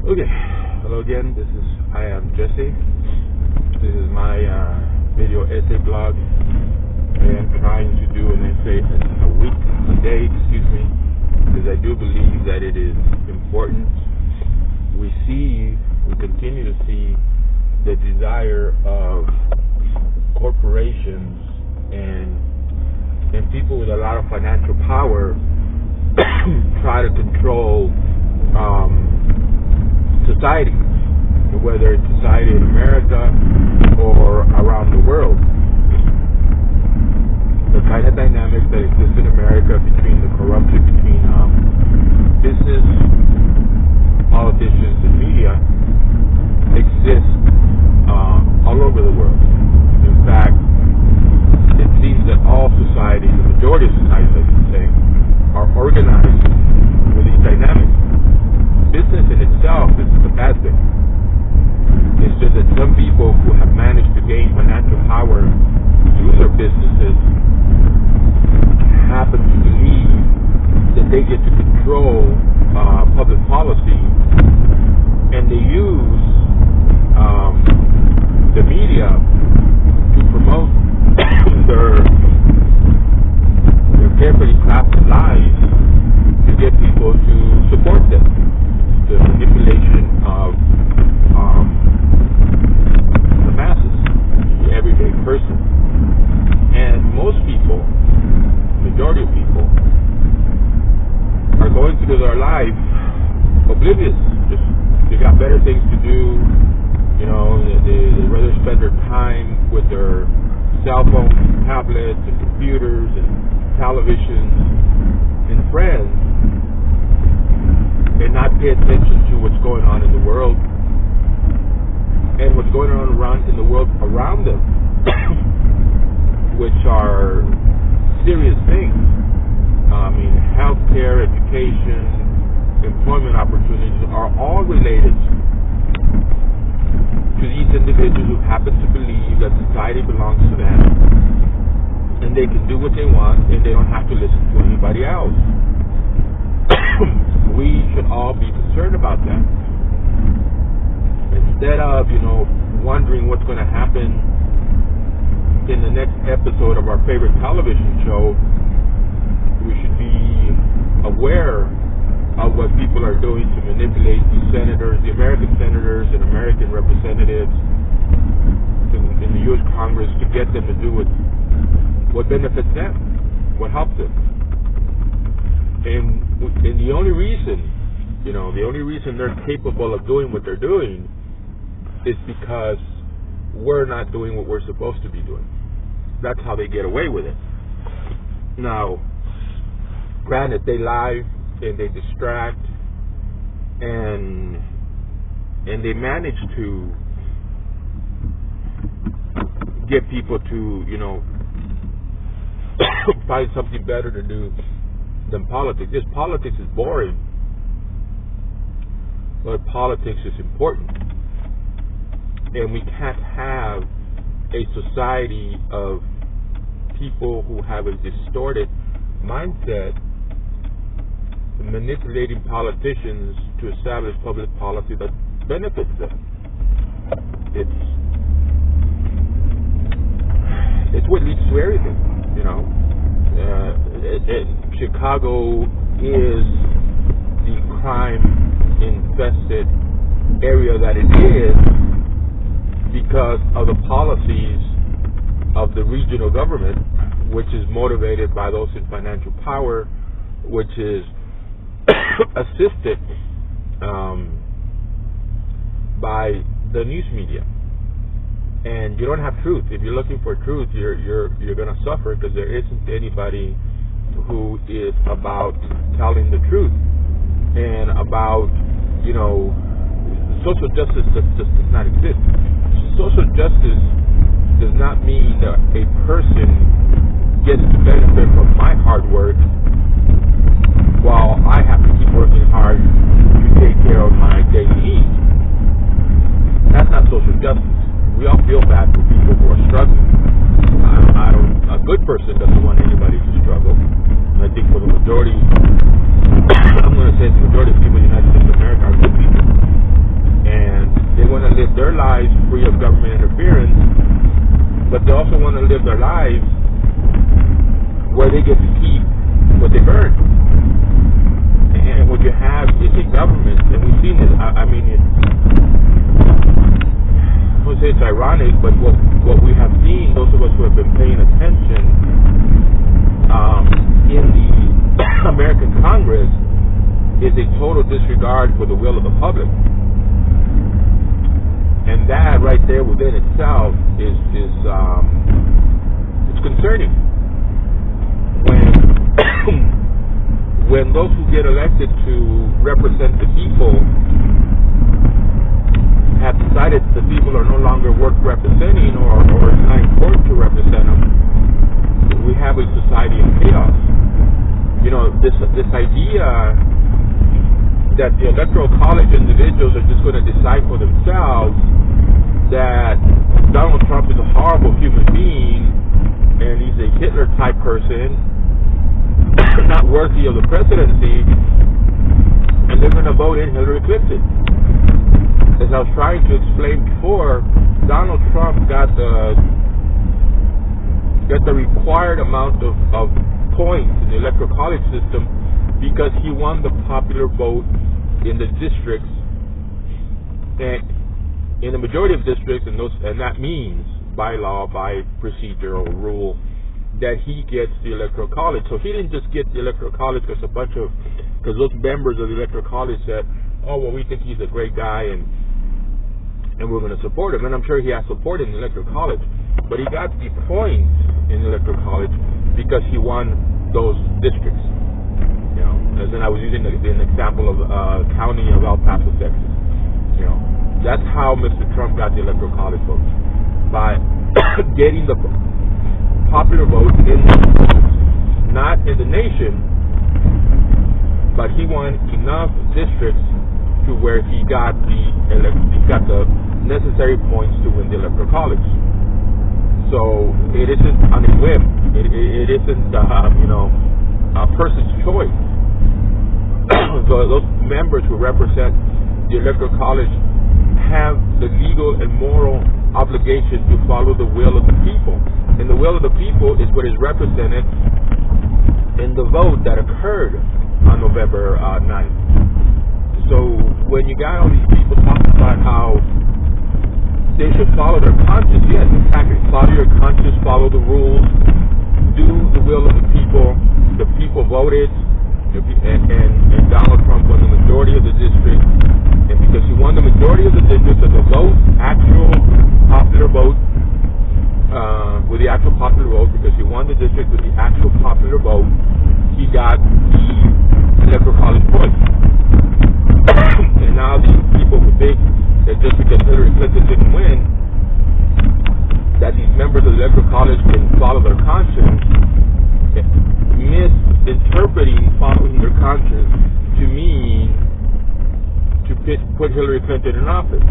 Okay, hello again. I am Jesse. This is my video essay blog. I am trying to do an essay a day, because I do believe that it is important. We continue to see the desire of corporations and people with a lot of financial power try to control society, whether it's society in America or around the world. The kind of dynamics that exist in America between the corruption between business, politicians, and media exists all over the world. In fact, it seems that all societies, the majority of societies, I should say, are organized with these dynamics. Business in itself is a bad thing. It's just that some people who have managed to gain financial power through their businesses happen to believe that they get to control public policy, and they use the media to promote their carefully crafted lies to get people to support them. The manipulation of the masses, the everyday person. And most people, majority of people, are going through their life oblivious. Just they got better things to do. They rather spend their time with their cell phones, tablets, and computers, and televisions, and friends, and not pay attention to what's going on in the world and what's going on in the world around them, which are serious things. Healthcare, education, employment opportunities are all related to these individuals who happen to believe that society belongs to them and they can do what they want and they don't have to listen to anybody else. We should all be concerned about that. Instead of, wondering what's going to happen in the next episode of our favorite television show, we should be aware of what people are doing to manipulate these senators, the American senators and American representatives in the U.S. Congress to get them to do what benefits them, what helps them. And the only reason they're capable of doing what they're doing is because we're not doing what we're supposed to be doing. That's how they get away with it. Now, granted, they lie and they distract and they manage to get people to, find something better to do than politics. This politics is boring, but politics is important. And we can't have a society of people who have a distorted mindset manipulating politicians to establish public policy that benefits them. It's what leads to everything, Chicago is the crime-infested area that it is because of the policies of the regional government, which is motivated by those in financial power, which is assisted by the news media. And you don't have truth. If you're looking for truth, you're going to suffer, because there isn't anybody who is about telling the truth and about social justice just does not exist. Social justice does not mean that a person gets to benefit from my hard work while I have to keep working hard to take care of my daily needs. That's not social justice. We all feel bad for people who are struggling. A good person doesn't want anybody to struggle. And I think for the majority, I'm going to say the majority of people in the United States of America are good people. lives where they get to keep what they've earned. And what you have is a government, and we've seen this. I mean, I would say it's ironic, but what we have seen, those of us who have been paying attention in the American Congress, is a total disregard for the will of the public. And that right there within itself is it's concerning. When those who get elected to represent the people have decided the people are no longer worth representing, or it's not important to represent them, we have a society in chaos. You know, this idea that the Electoral College individuals are just going to decide for themselves that Donald Trump is a horrible human being and he's a Hitler-type person, not worthy of the presidency, and they're going to vote in Hillary Clinton. As I was trying to explain before, Donald Trump got the required amount of points in the Electoral College system because he won the popular vote in the districts, and in the majority of districts, and that means by law, by procedure or rule, that he gets the Electoral College. So he didn't just get the Electoral College because those members of the Electoral College said, oh, well, we think he's a great guy and we're going to support him. And I'm sure he has support in the Electoral College. But he got the points in the Electoral College because he won those districts. You know, as in I was using an example of county of El Paso, Texas. You know, that's how Mr. Trump got the Electoral College votes, by getting the popular vote not in the nation, but he won enough districts to where he got the necessary points to win the Electoral College. So it isn't on a whim. It isn't a person's choice. So those members who represent the Electoral College have the legal and moral obligation to follow the will of the people. And the will of the people is what is represented in the vote that occurred on November 9th. So when you got all these people talking about how they should follow their conscience, yes, exactly. Follow your conscience, follow the rules, do the will of the people. The people voted, and Donald Trump won the majority of the district. And because he won the majority of the districts of the vote, actual popular vote, with the actual popular vote, because he won the district with the actual popular vote, he got the Electoral College points. And now these people who think that just because Hillary Clinton didn't win, that these members of the Electoral College can follow their conscience, misinterpreting following their conscience to mean to put Hillary Clinton in office.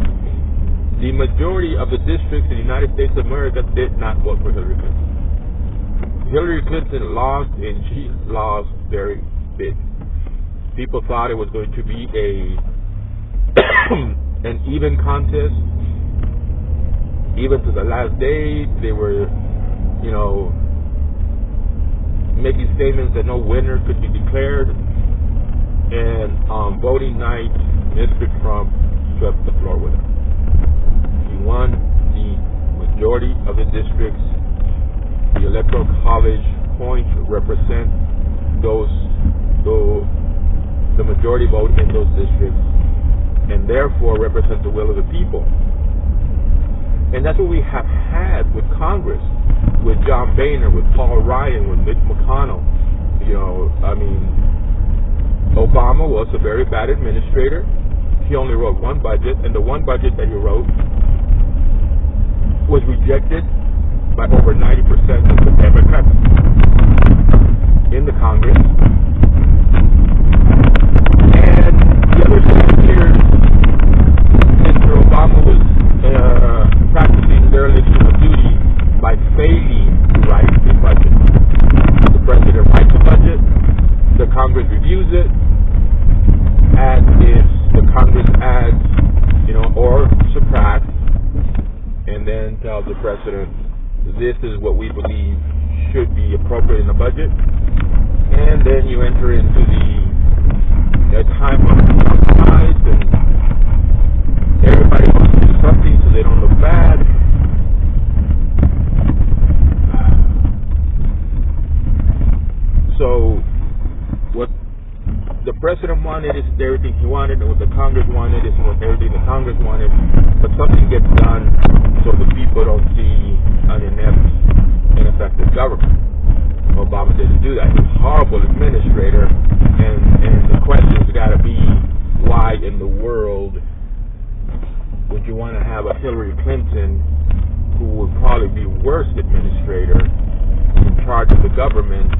The majority of the districts in the United States of America did not vote for Hillary Clinton. Hillary Clinton lost, and she lost very big. People thought it was going to be an even contest. Even to the last day, they were, making statements that no winner could be declared. And on voting night, Mr. Trump swept the floor with her. He won the majority of the districts. The Electoral College points represent the majority vote in those districts, and therefore represent the will of the people. And that's what we have had with Congress, with John Boehner, with Paul Ryan, with Mitch McConnell. Obama was a very bad administrator. He only wrote one budget, and the one budget that he wrote was rejected by over 90% of the Democrats in the Congress. And the other 6 years, Mr. Obama was practicing dereliction of duty by failing to write a budget. The president writes a budget, the Congress reviews it, and if the Congress adds, or subtracts, and then tells the president this is what we believe should be appropriate in the budget, and then you enter into the time of compromise, and everybody wants to do something so they don't look bad. So what the president wanted is everything he wanted, and what the Congress wanted is everything the Congress wanted, but something gets done so the people don't see an inept, ineffective government. Obama didn't do that. He's a horrible administrator, and the question's got to be, why in the world would you want to have a Hillary Clinton, who would probably be worst administrator, in charge of the government,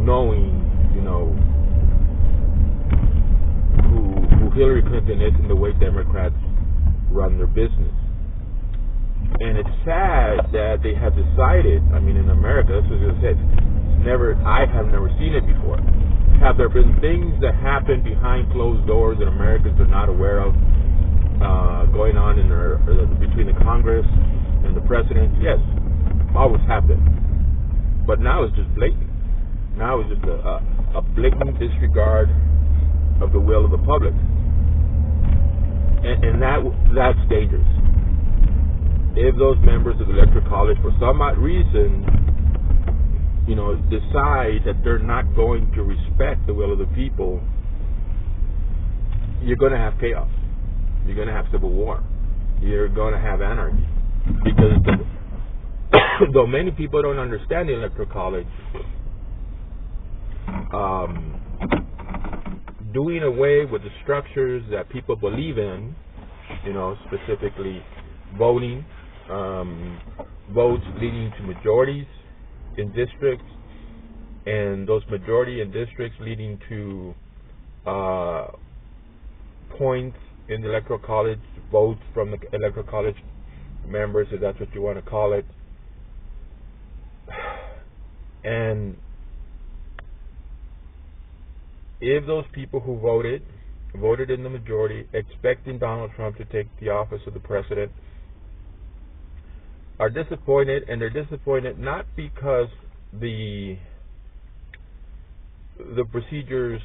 knowing, who Hillary Clinton is and the way Democrats run their business. And it's sad that they have decided, in America, this is what I have never seen it before. Have there been things that happen behind closed doors that Americans are not aware of, going on between the Congress and the president? Yes, always happen. But now it's just blatant. Now it's just a blatant disregard of the will of the public, and that's dangerous. If those members of the Electoral College, for some odd reason, decide that they're not going to respect the will of the people, you're going to have chaos. You're going to have civil war. You're going to have anarchy. Because though many people don't understand the Electoral College, doing away with the structures that people believe in, specifically voting, votes leading to majorities in districts, and those majority in districts leading to points in the Electoral College, votes from the Electoral College members, if that's what you want to call it. And if those people who voted in the majority, expecting Donald Trump to take the office of the president, are disappointed, and they're disappointed not because the procedures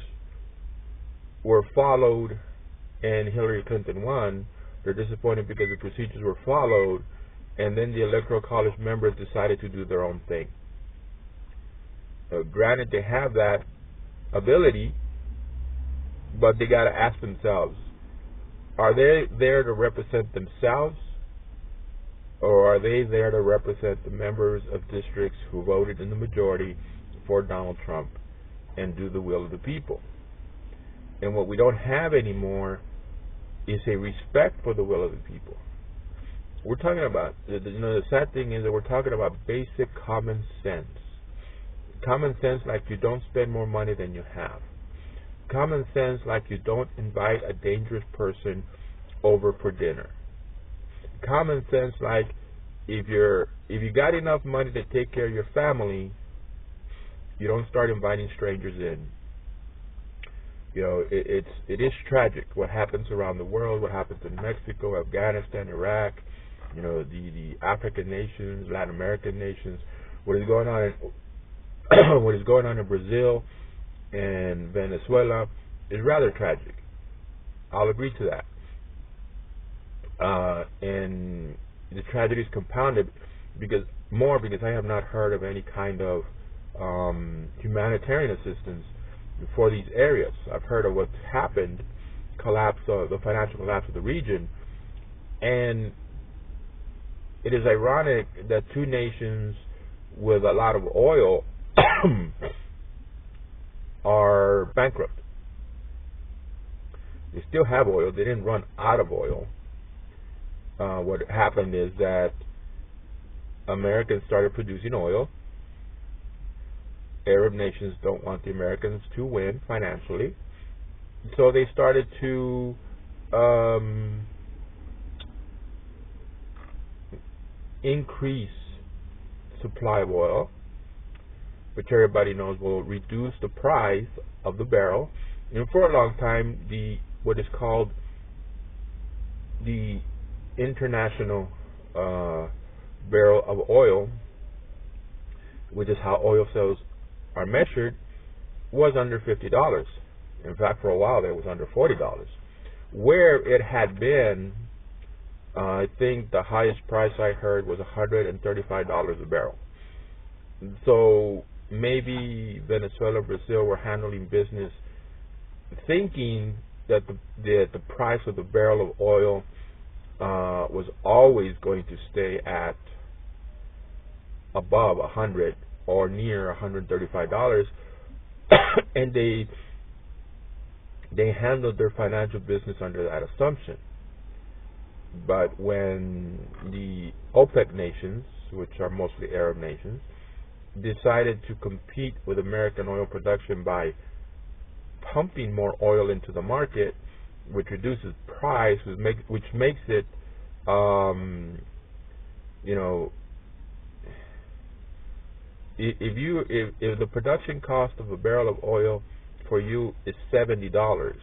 were followed and Hillary Clinton won. They're disappointed because the procedures were followed, and then the Electoral College members decided to do their own thing. Granted, they have that ability, but they got to ask themselves, are they there to represent themselves, or are they there to represent the members of districts who voted in the majority for Donald Trump and do the will of the people? And what we don't have anymore is a respect for the will of the people. We're talking about, the sad thing is that we're talking about basic common sense. Common sense like you don't spend more money than you have. Common sense like you don't invite a dangerous person over for dinner. Common sense like if you got enough money to take care of your family, you don't start inviting strangers in. It is tragic what happens around the world, what happens in Mexico, Afghanistan, Iraq, the African nations, Latin American nations, what is going on in Brazil and Venezuela is rather tragic. I'll agree to that. And the tragedy is compounded because I have not heard of any kind of humanitarian assistance for these areas. I've heard of what's happened, the financial collapse of the region, and it is ironic that two nations with a lot of oil are bankrupt. They still have oil. They didn't run out of oil. What happened is that Americans started producing oil. Arab nations don't want the Americans to win financially, so they started to increase supply of oil, which everybody knows will reduce the price of the barrel. And for a long time, what is called the international barrel of oil, which is how oil sales are measured, was under $50. In fact, for a while there, it was under $40. Where it had been, I think the highest price I heard was $135 a barrel. So maybe Venezuela, Brazil were handling business thinking that the price of the barrel of oil was always going to stay at above 100 or near $135, and they handled their financial business under that assumption. But when the OPEC nations, which are mostly Arab nations, decided to compete with American oil production by pumping more oil into the market, which reduces price, which makes it, if the production cost of a barrel of oil for you is $70,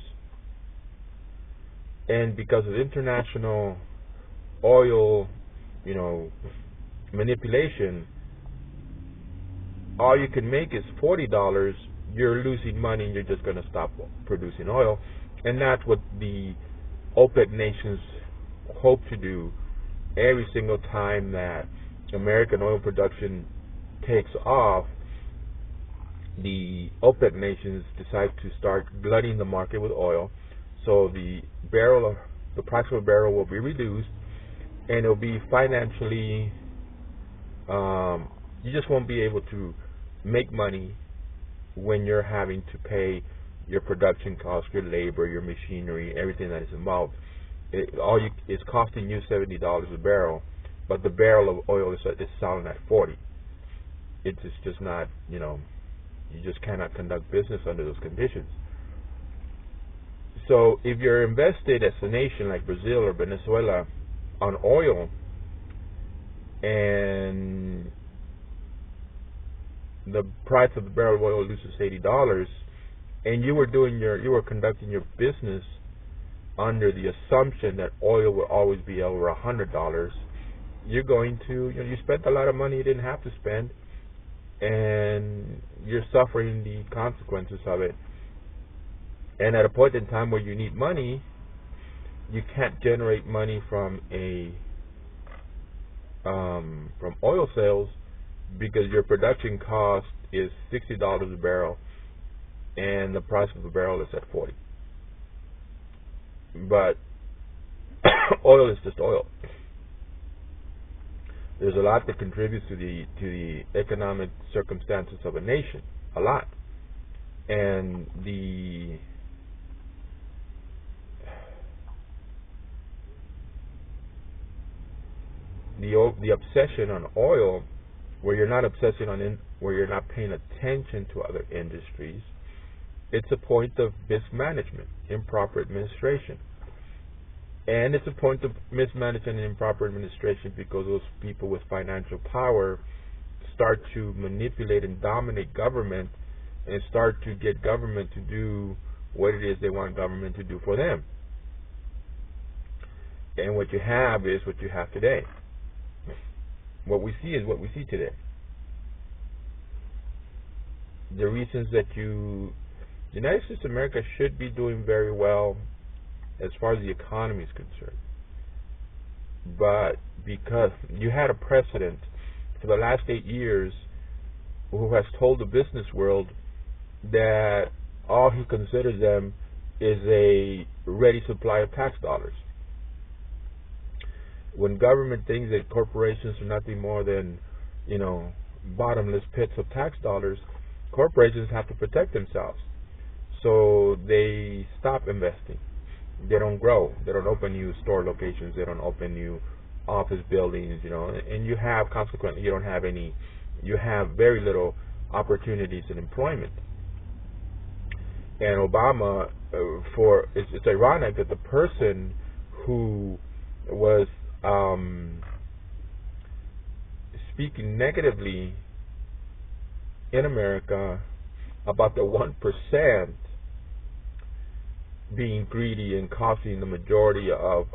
and because of international oil, manipulation, all you can make is $40, you're losing money and you're just going to stop producing oil. And that's what the OPEC nations hope to do every single time that American oil production takes off. The OPEC nations decide to start glutting the market with oil, so the price of a barrel will be reduced, and it'll be financially, you just won't be able to make money when you're having to pay your production costs, your labor, your machinery, everything that is involved. It's costing you $70 a barrel, but the barrel of oil is selling at $40. It's just not, you just cannot conduct business under those conditions. So if you're invested as a nation like Brazil or Venezuela on oil, and the price of the barrel of oil loses $80, and you were conducting your business under the assumption that oil will always be over $100, you're going to, you spent a lot of money you didn't have to spend, and you're suffering the consequences of it. And at a point in time where you need money, you can't generate money from from oil sales, because your production cost is $60 a barrel and the price of the barrel is at $40. But oil is just oil. There's a lot that contributes to the economic circumstances of a nation, a lot. And the obsession on oil, where you're not where you're not paying attention to other industries, it's a point of mismanagement, improper administration. And it's a point of mismanagement and improper administration because those people with financial power start to manipulate and dominate government and start to get government to do what it is they want government to do for them. And what you have is what you have today. What we see is what we see today. The reasons that the United States of America should be doing very well as far as the economy is concerned. But because you had a president for the last 8 years who has told the business world that all he considers them is a ready supply of tax dollars. When government thinks that corporations are nothing more than, bottomless pits of tax dollars, corporations have to protect themselves. So they stop investing. They don't grow. They don't open new store locations. They don't open new office buildings, and you have, consequently, you have very little opportunities in employment. And Obama, it's ironic that the person who was speaking negatively in America about the 1% being greedy and causing the majority of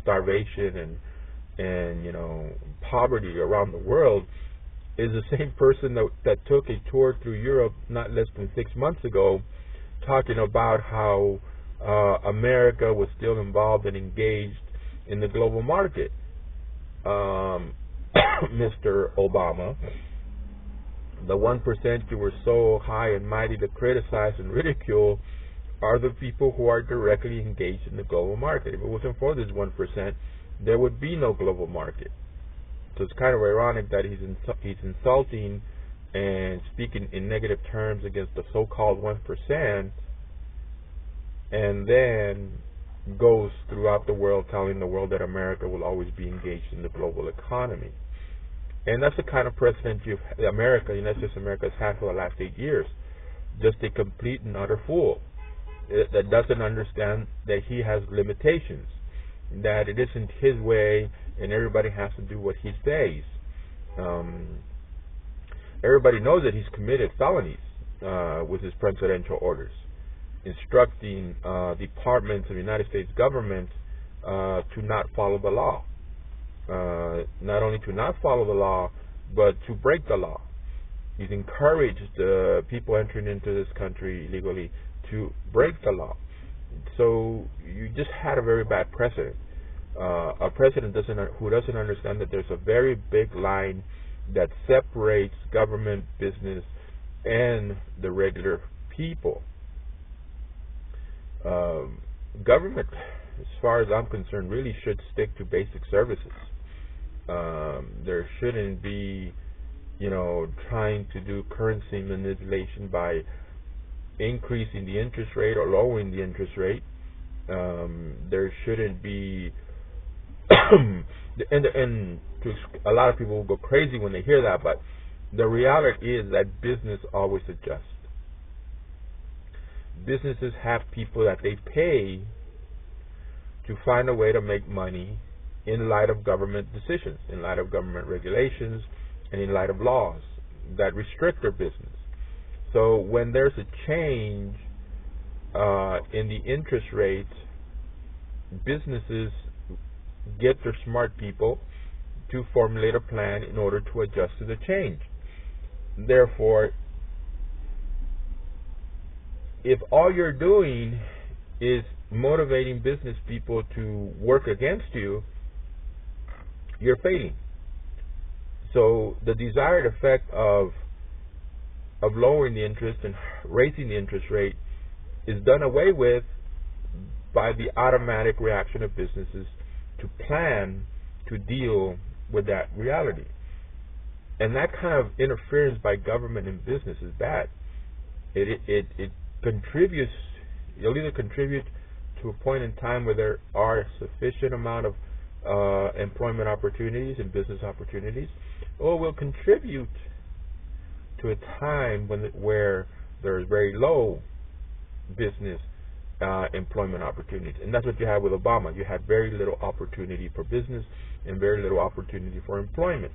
starvation and poverty around the world is the same person that took a tour through Europe not less than 6 months ago, talking about how America was still involved and engaged in the global market. Mr. Obama, the 1% you were so high and mighty to criticize and ridicule are the people who are directly engaged in the global market. If it wasn't for this 1%, there would be no global market. So it's kind of ironic that he's insulting and speaking in negative terms against the so-called 1%, and then goes throughout the world telling the world that America will always be engaged in the global economy. And that's the kind of president America, United States of America, has had for the last 8 years. Just a complete and utter fool that doesn't understand that he has limitations, that it isn't his way and everybody has to do what he says. Everybody knows that he's committed felonies with his presidential orders, instructing departments of the United States government to not follow the law. Not only to not follow the law, but to break the law. He's encouraged people entering into this country illegally to break the law. So you just had a very bad precedent. A president who doesn't understand that there's a very big line that separates government, business, and the regular people. Government, as far as I'm concerned, really should stick to basic services. There shouldn't be, trying to do currency manipulation by increasing the interest rate or lowering the interest rate. There shouldn't be, and a lot of people will go crazy when they hear that, but the reality is that business always adjusts. Businesses have people that they pay to find a way to make money in light of government decisions, in light of government regulations, and in light of laws that restrict their business. So when there's a change in the interest rate, businesses get their smart people to formulate a plan in order to adjust to the change. Therefore, if all you're doing is motivating business people to work against you, you're failing. So the desired effect of lowering the interest and raising the interest rate is done away with by the automatic reaction of businesses to plan to deal with that reality. And that kind of interference by government and business is bad. It contributes, it'll either contribute to a point in time where there are a sufficient amount of employment opportunities and business opportunities, or will contribute to a time where there is very low business employment opportunities. And that's what you had with Obama. You had very little opportunity for business and very little opportunity for employment.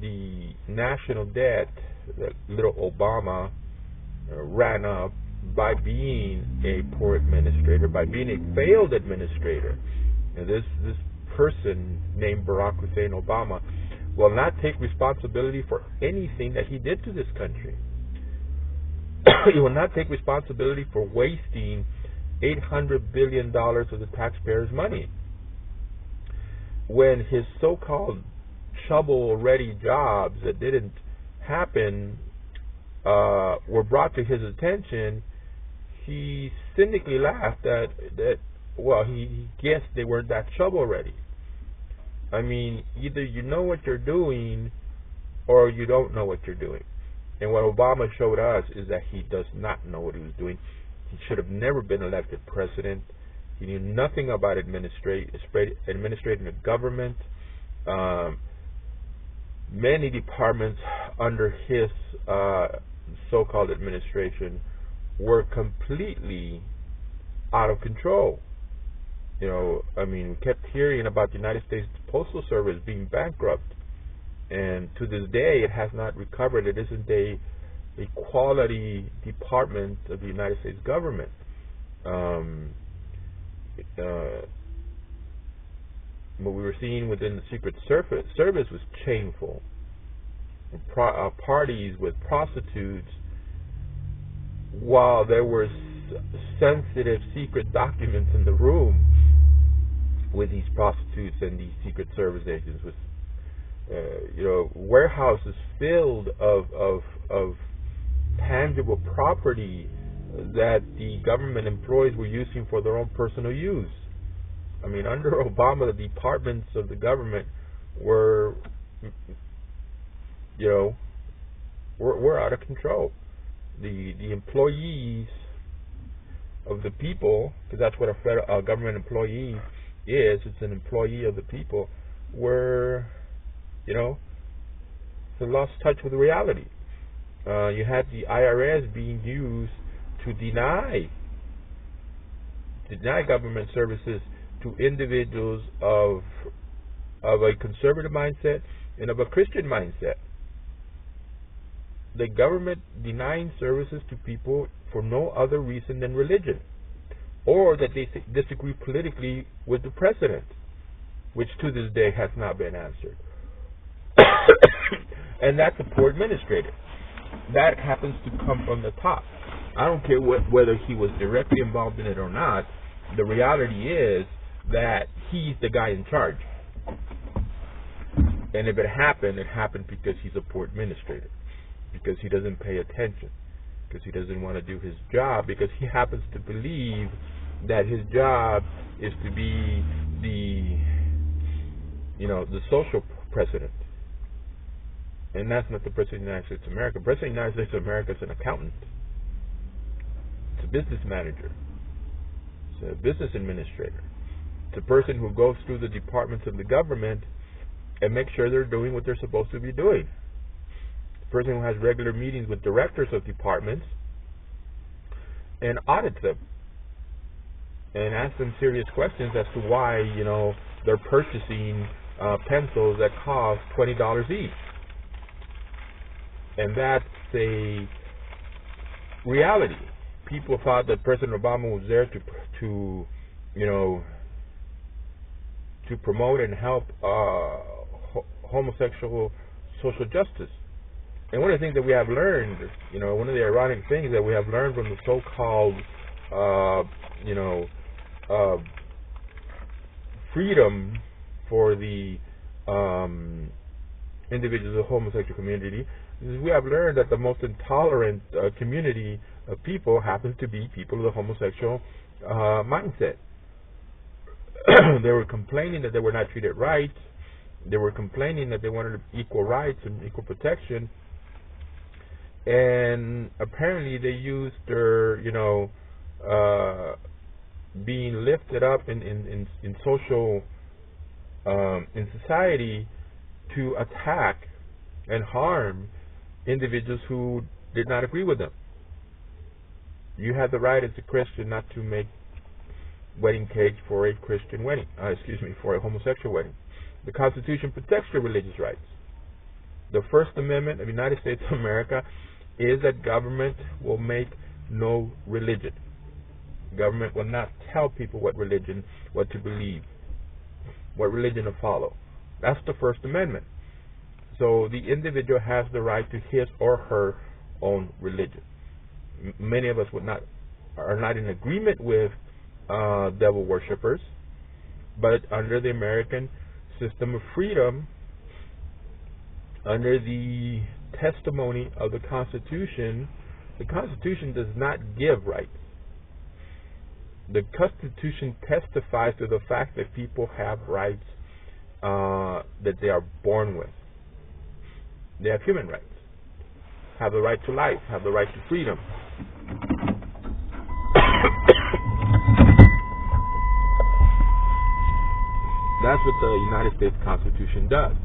The national debt that little Obama ran up by being a poor administrator, by being a failed administrator. And this person named Barack Hussein Obama will not take responsibility for anything that he did to this country. He will not take responsibility for wasting $800 billion of the taxpayers' money. When his so-called shovel-ready jobs that didn't happen were brought to his attention, he cynically laughed that he guessed they weren't that shovel-ready. I mean, either you know what you're doing or you don't know what you're doing. And what Obama showed us is that he does not know what he was doing. He should have never been elected president. He knew nothing about administrating a government. Many departments under his so-called administration were completely out of control. We kept hearing about the United States Postal Service being bankrupt, and to this day it has not recovered. It isn't a quality department of the United States government. What we were seeing within the Secret Service was shameful. Parties with prostitutes, while there were sensitive secret documents in the room with these prostitutes and these Secret Service agents, with warehouses filled of tangible property that the government employees were using for their own personal use. I mean, under Obama, the departments of the government were out of control. The employees of the people, because that's what a government employee is, it's an employee of the people, were, they lost touch with reality. You had the IRS being used to deny government services to individuals of a conservative mindset and of a Christian mindset. The government denying services to people for no other reason than religion, or that they disagree politically with the president, which to this day has not been answered. And that's a poor administrator. That happens to come from the top. I don't care whether he was directly involved in it or not. The reality is that he's the guy in charge. And if it happened because he's a poor administrator, because he doesn't pay attention, because he doesn't want to do his job, because he happens to believe that his job is to be the social president. And that's not the President of the United States of America. The President of the United States of America is an accountant. It's a business manager. It's a business administrator. It's a person who goes through the departments of the government and makes sure they're doing what they're supposed to be doing. The person who has regular meetings with directors of departments and audits them and asks them serious questions as to why, they're purchasing pencils that cost $20 each. And that's a reality. People thought that President Obama was there to promote and help homosexual social justice. And one of the things that we have learned, one of the ironic things that we have learned from the so-called, freedom for the individuals of the homosexual community, is we have learned that the most intolerant community of people happens to be people of the homosexual mindset. They were complaining that they were not treated right. They were complaining that they wanted equal rights and equal protection. And apparently they used their, being lifted up in social, in society, to attack and harm individuals who did not agree with them. You have the right as a Christian not to make wedding cakes for a Christian wedding, for a homosexual wedding. The Constitution protects your religious rights. The First Amendment of the United States of America is that government will make no religion. Government will not tell people what to believe, what religion to follow. That's the First Amendment. So the individual has the right to his or her own religion. Many of us are not in agreement with devil worshippers, but under the American system of freedom, under the testimony of the Constitution does not give rights. The Constitution testifies to the fact that people have rights that they are born with. They have human rights, have the right to life, have the right to freedom. That's what the United States Constitution does.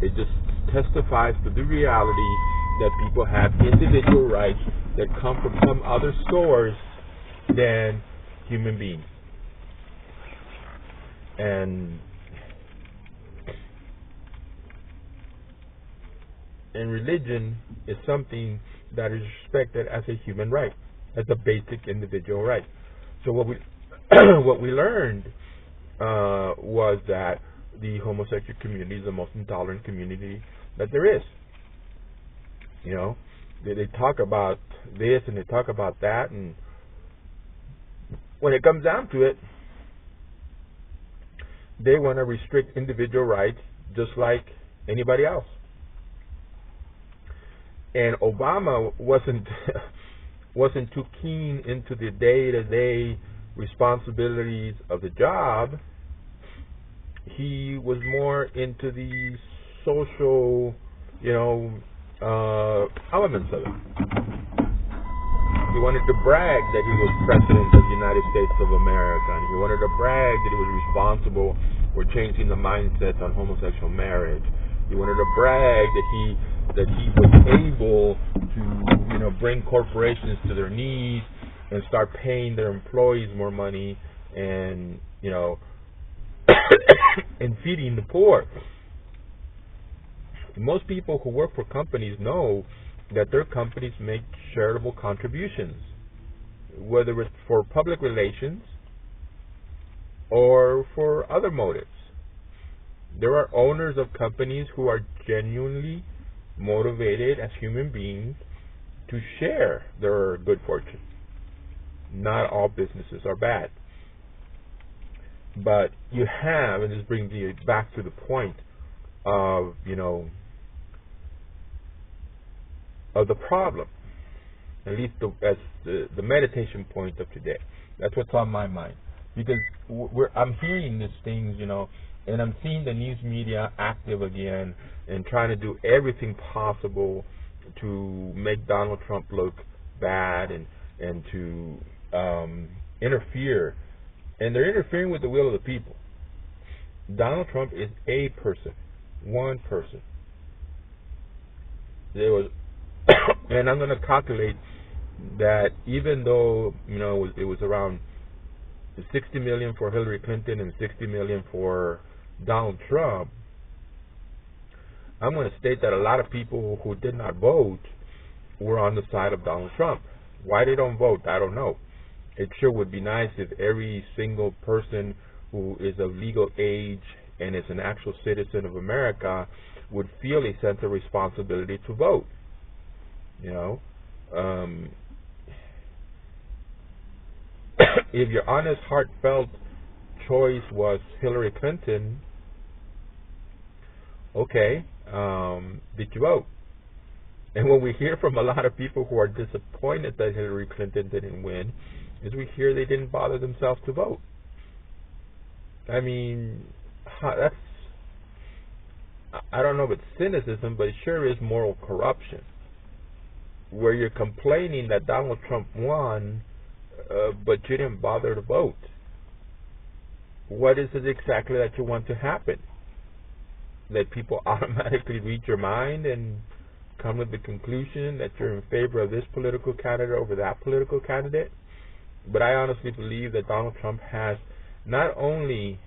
It just testifies to the reality that people have individual rights that come from some other source than human beings. And religion is something that is respected as a human right, as a basic individual right. So what we what we learned was that the homosexual community is the most intolerant community that there is. You know, they talk about this and they talk about that, and when it comes down to it, they want to restrict individual rights just like anybody else. And Obama wasn't too keen into the day-to-day responsibilities of the job. He was more into the social, elements of it. He wanted to brag that he was president of the United States of America, and he wanted to brag that he was responsible for changing the mindset on homosexual marriage. He wanted to brag that he was able to, bring corporations to their knees and start paying their employees more money, and and feeding the poor. Most people who work for companies know that their companies make charitable contributions, whether it's for public relations or for other motives. There are owners of companies who are genuinely motivated as human beings to share their good fortune. Not all businesses are bad. But you have, and this brings you back to the point of, of the problem, at least as the meditation point of today. That's what's on my mind. Because I'm hearing these things, and I'm seeing the news media active again and trying to do everything possible to make Donald Trump look bad and to interfere. And they're interfering with the will of the people. Donald Trump is a person, one person. There was, and I'm going to calculate that even though it was around 60 million for Hillary Clinton and 60 million for Donald Trump, I'm going to state that a lot of people who did not vote were on the side of Donald Trump. Why they don't vote, I don't know. It sure would be nice if every single person who is of legal age and is an actual citizen of America would feel a sense of responsibility to vote. If your honest, heartfelt choice was Hillary Clinton, okay, did you vote? And what we hear from a lot of people who are disappointed that Hillary Clinton didn't win is we hear they didn't bother themselves to vote. I mean, that's, I don't know if it's cynicism, but it sure is moral corruption, where you're complaining that Donald Trump won, but you didn't bother to vote. What is it exactly that you want to happen? That people automatically read your mind and come to the conclusion that you're in favor of this political candidate over that political candidate? But I honestly believe that Donald Trump has not only,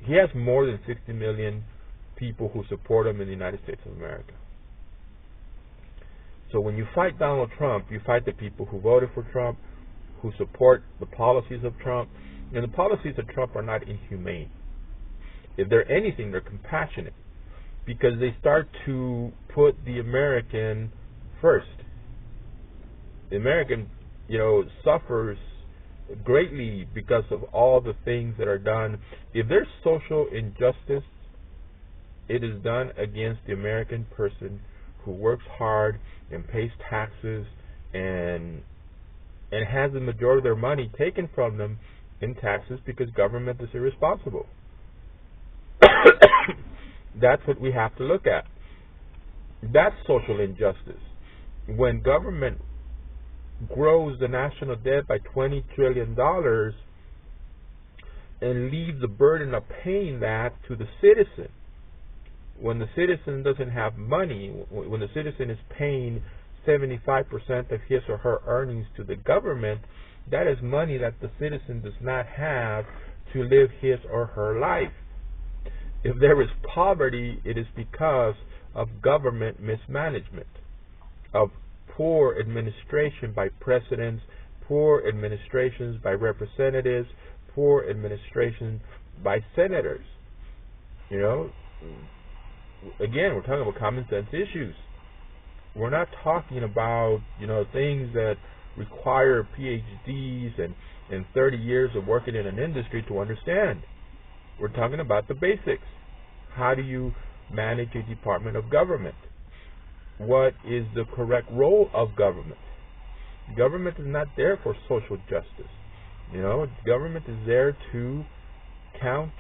he has more than 60 million people who support him in the United States of America. So when you fight Donald Trump, you fight the people who voted for Trump, who support the policies of Trump. And the policies of Trump are not inhumane. If they're anything, they're compassionate, because they start to put the American first. The American, suffers greatly because of all the things that are done. If there's social injustice, it is done against the American person who works hard and pays taxes and has the majority of their money taken from them in taxes because government is irresponsible. That's what we have to look at. That's social injustice. When government grows the national debt by $20 trillion and leaves the burden of paying that to the citizen, when the citizen doesn't have money, when the citizen is paying 75% of his or her earnings to the government, that is money that the citizen does not have to live his or her life. If there is poverty, it is because of government mismanagement. of poor administration by presidents, poor administrations by representatives, poor administration by senators. You know, again, we're talking about common sense issues. We're not talking about, you know, things that require PhDs and 30 years of working in an industry to understand. We're talking about the basics. How do you manage a department of government? What is the correct role of government? Government is not there for social justice. You know, government is there to count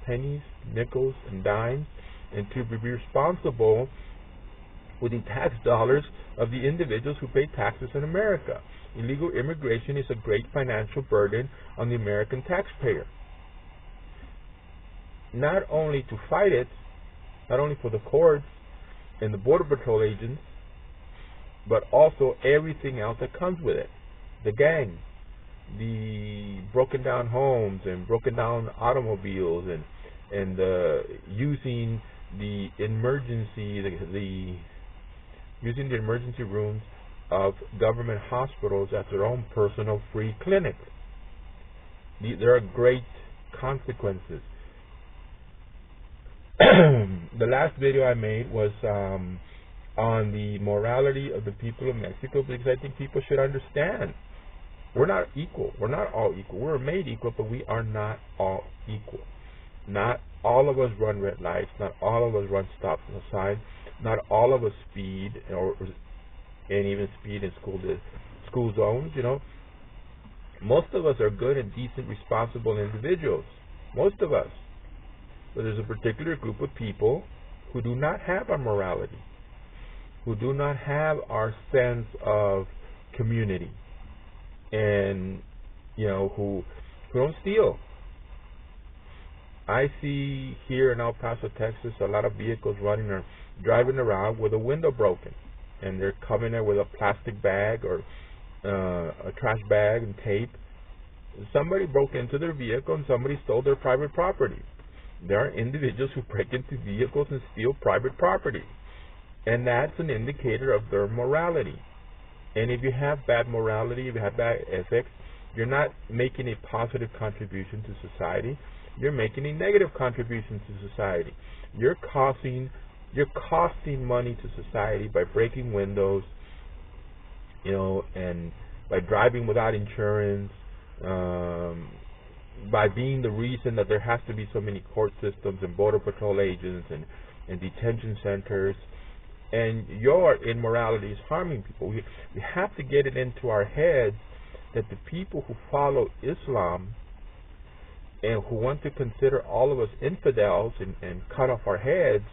pennies, nickels, and dimes, and to be responsible with the tax dollars of the individuals who pay taxes in America. Illegal immigration is a great financial burden on the American taxpayer. Not only to fight it, not only for the courts and the Border Patrol agents, but also everything else that comes with it. The gangs, the broken down homes and broken down automobiles, and using the emergency using the emergency rooms of government hospitals as their own personal free clinic. There are great consequences. The last video I made was on the morality of the people of Mexico, because I think people should understand we're not equal. We're not all equal. We're made equal, but we are not all equal. Not all of us run red lights. Not all of us run stop signs. Not all of us speed, and even speed in school zones. You know, most of us are good and decent, responsible individuals. Most of us. But there's a particular group of people who do not have our morality, who do not have our sense of community, and you know, who don't steal. I see here in El Paso, Texas, a lot of vehicles running or driving around with a window broken, and they're coming there with a plastic bag or a trash bag and tape. Somebody broke into their vehicle and somebody stole their private property. There are individuals who break into vehicles and steal private property, and that's an indicator of their morality. And if you have bad morality, if you have bad ethics, you're not making a positive contribution to society. You're making a negative contribution to society. You're costing money to society by breaking windows, you know, and by driving without insurance, by being the reason that there has to be so many court systems and Border Patrol agents and detention centers. And your immorality is harming people. We have to get it into our heads that the people who follow Islam and who want to consider all of us infidels and cut off our heads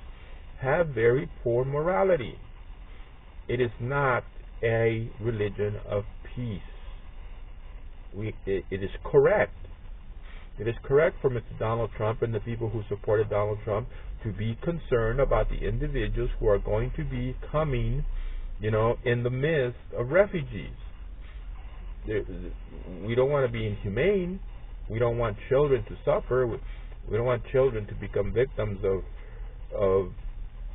have very poor morality. It is not a religion of peace. It is correct. It is correct for Mr. Donald Trump and the people who supported Donald Trump to be concerned about the individuals who are going to be coming, you know, in the midst of refugees. We don't want to be inhumane. We don't want children to suffer. We don't want children to become victims of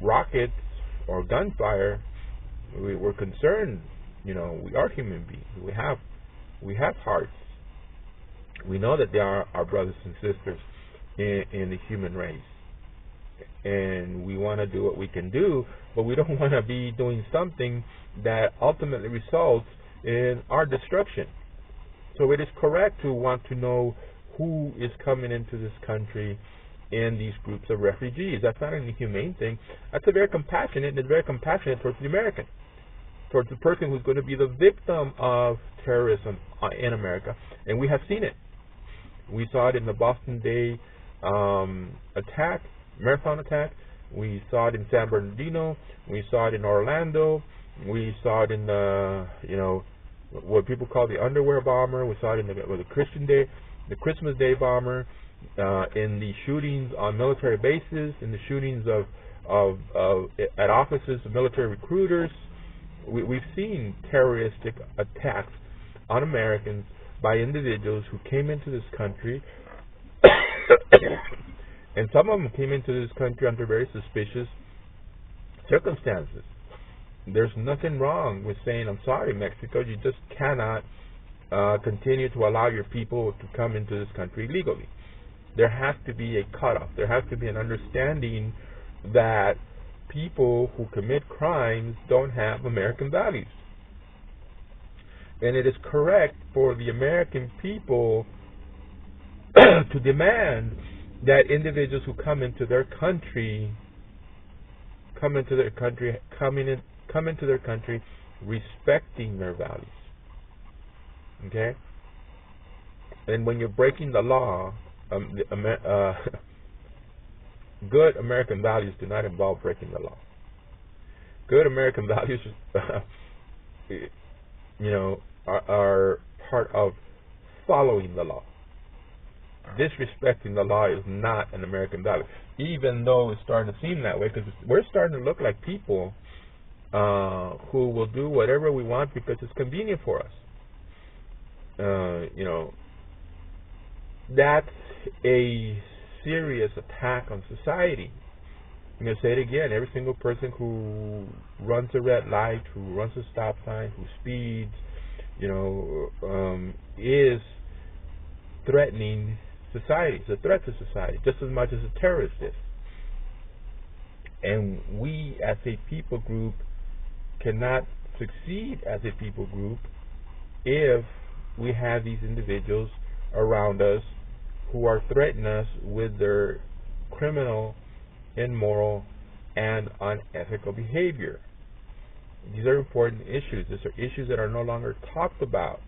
rockets or gunfire. We're concerned. You know, we are human beings. We have hearts. We know that they are our brothers and sisters in the human race, and we want to do what we can do, but we don't want to be doing something that ultimately results in our destruction. So it is correct to want to know who is coming into this country in these groups of refugees. That's not an inhumane thing. That's very compassionate, and it's very compassionate towards the American, towards the person who's going to be the victim of terrorism in America. And we have seen it. We saw it in the Boston Day marathon attack. We saw it in San Bernardino. We saw it in Orlando. We saw it in what people call the underwear bomber. We saw it in the Christmas Day bomber, in the shootings on military bases, in the shootings at offices of military recruiters. We've seen terroristic attacks on Americans by individuals who came into this country, and some of them came into this country under very suspicious circumstances. there's nothing wrong with saying, I'm sorry, Mexico, you just cannot continue to allow your people to come into this country legally. There has to be a cutoff. There has to be an understanding that people who commit crimes don't have American values. And it is correct for the American people to demand that individuals who come into their country respecting their values. Okay? And when you're breaking the law, good American values do not involve breaking the law. Good American values, are part of following the law. Disrespecting the law is not an American value, even though it's starting to seem that way, because we're starting to look like people who will do whatever we want because it's convenient for us. That's a serious attack on society. I'm going to say it again. Every single person who runs a red light, who runs a stop sign, who speeds, is threatening society. It's a threat to society, just as much as a terrorist is. And we, as a people group, cannot succeed as a people group if we have these individuals around us who are threatening us with their criminal, immoral, and unethical behavior. These are important issues. These are issues that are no longer talked about.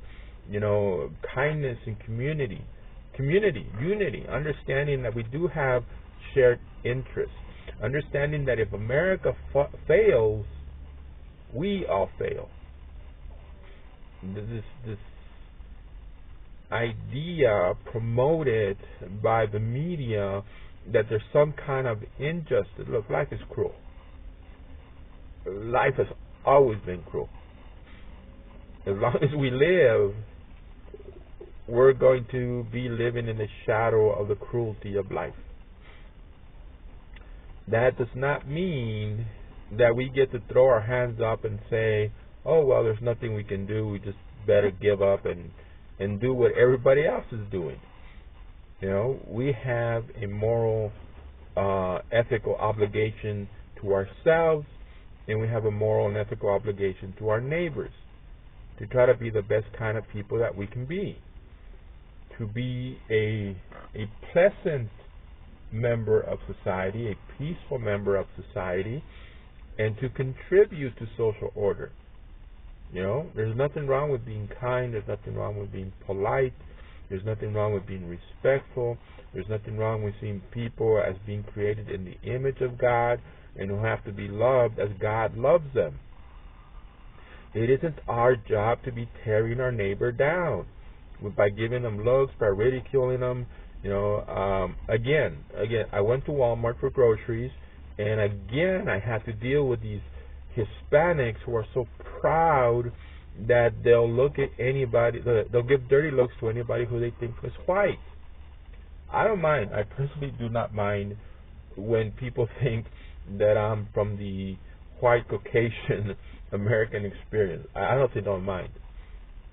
Kindness and community, unity, understanding that we do have shared interests, understanding that if America fails, we all fail. This idea promoted by the media that there's some kind of injustice. Look, life is cruel. Life has always been cruel. As long as we live, we're going to be living in the shadow of the cruelty of life. That does not mean that we get to throw our hands up and say, oh, well, there's nothing we can do. We just better give up and do what everybody else is doing. We have a moral, ethical obligation to ourselves, and we have a moral and ethical obligation to our neighbors to try to be the best kind of people that we can be, to be a pleasant member of society, a peaceful member of society, and to contribute to social order. There's nothing wrong with being kind. There's nothing wrong with being polite. There's nothing wrong with being respectful. There's nothing wrong with seeing people as being created in the image of God and who have to be loved as God loves them. It isn't our job to be tearing our neighbor down by giving them looks, by ridiculing them. Again, I went to Walmart for groceries, and again, I had to deal with these Hispanics who are so proud that they'll look at anybody, they'll give dirty looks to anybody who they think is white. I don't mind. I personally do not mind when people think that I'm from the white Caucasian American experience. I honestly don't mind.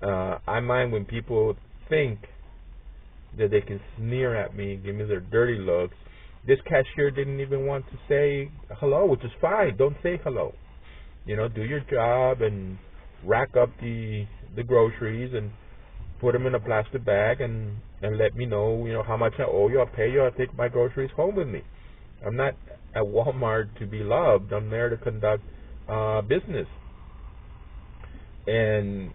I mind when people think that they can sneer at me, give me their dirty looks. This cashier didn't even want to say hello, which is fine. Don't say hello. Do your job and rack up the groceries and put them in a plastic bag and let me know, how much I owe you. I'll pay you. I'll take my groceries home with me. I'm not at Walmart to be loved. I'm there to conduct business. And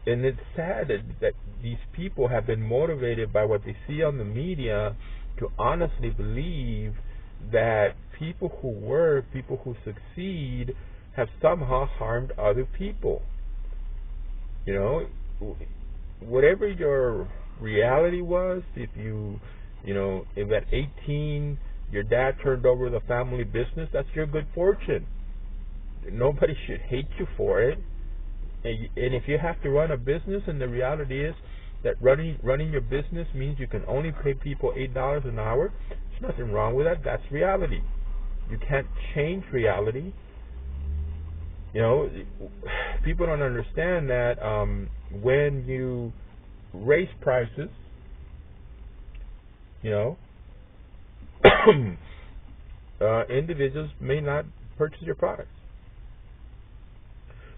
it's sad that these people have been motivated by what they see on the media to honestly believe that people who work, people who succeed, have somehow harmed other people. Whatever your reality was, if at 18 your dad turned over the family business, that's your good fortune. Nobody should hate you for it. And if you have to run a business, and the reality is that running your business means you can only pay people $8 an hour, there's nothing wrong with that. That's reality. You can't change reality. You know, people don't understand that when you raise prices, you know, individuals may not purchase your products.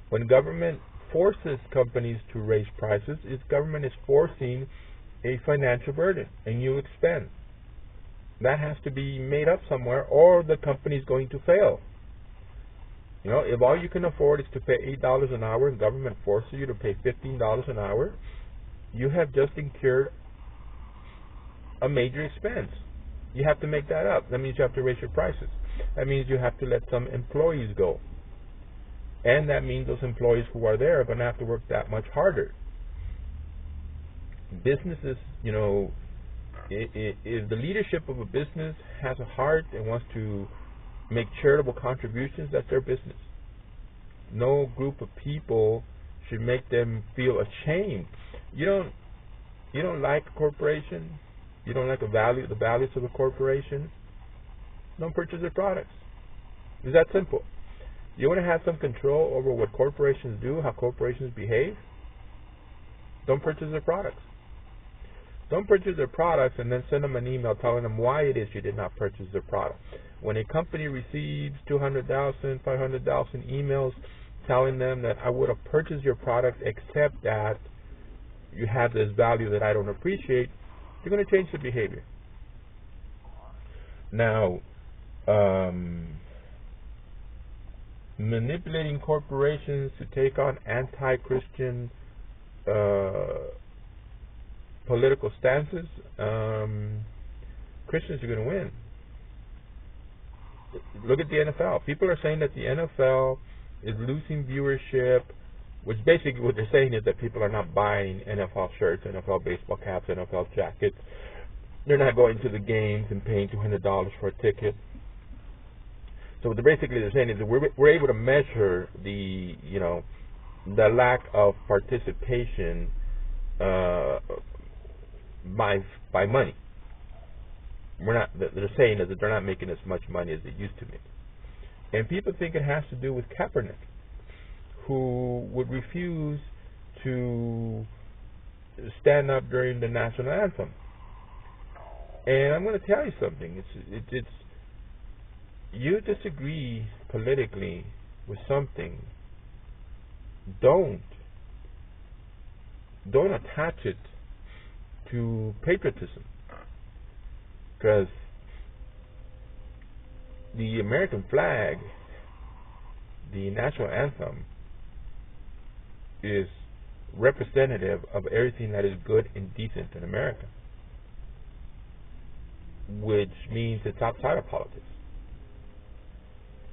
When government forces companies to raise prices, its government is forcing a financial burden, a new expense. That has to be made up somewhere, or the company is going to fail. You know, if all you can afford is to pay $8 an hour and government forces you to pay $15 an hour, you have just incurred a major expense. You have to make that up. That means you have to raise your prices. That means you have to let some employees go. And that means those employees who are there are going to have to work that much harder. Businesses, you know, if the leadership of a business has a heart and wants to make charitable contributions, that's their business. No group of people should make them feel ashamed. You don't like a corporation, you don't like the values of a corporation, don't purchase their products. It's that simple. You want to have some control over what corporations do, how corporations behave? Don't purchase their products. Don't purchase their products and then send them an email telling them why it is you did not purchase their product. When a company receives 200,000, 500,000 emails telling them that I would have purchased your product except that you have this value that I don't appreciate, you're going to change the behavior. Now, manipulating corporations to take on anti-Christian political stances, Christians are going to win. Look at the NFL. People are saying that the NFL is losing viewership, which basically what they're saying is that people are not buying NFL shirts, NFL baseball caps, NFL jackets. They're not going to the games and paying $200 for a ticket. So what they're saying is that we're able to measure the lack of participation by money. They're saying that they're not making as much money as they used to make. And people think it has to do with Kaepernick, who would refuse to stand up during the national anthem. And I'm going to tell you something. It's you disagree politically with something, don't attach it to patriotism, because the American flag, the national anthem, is representative of everything that is good and decent in America, which means it's outside of politics.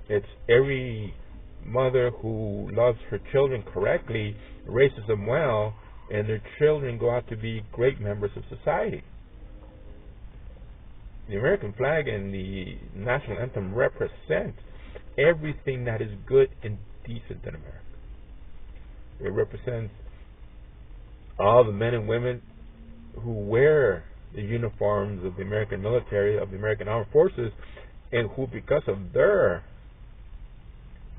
It's every mother who loves her children correctly, raises them well, and their children go out to be great members of society. The American flag and the national anthem represent everything that is good and decent in America. It represents all the men and women who wear the uniforms of the American military, of the American armed forces, and who, because of their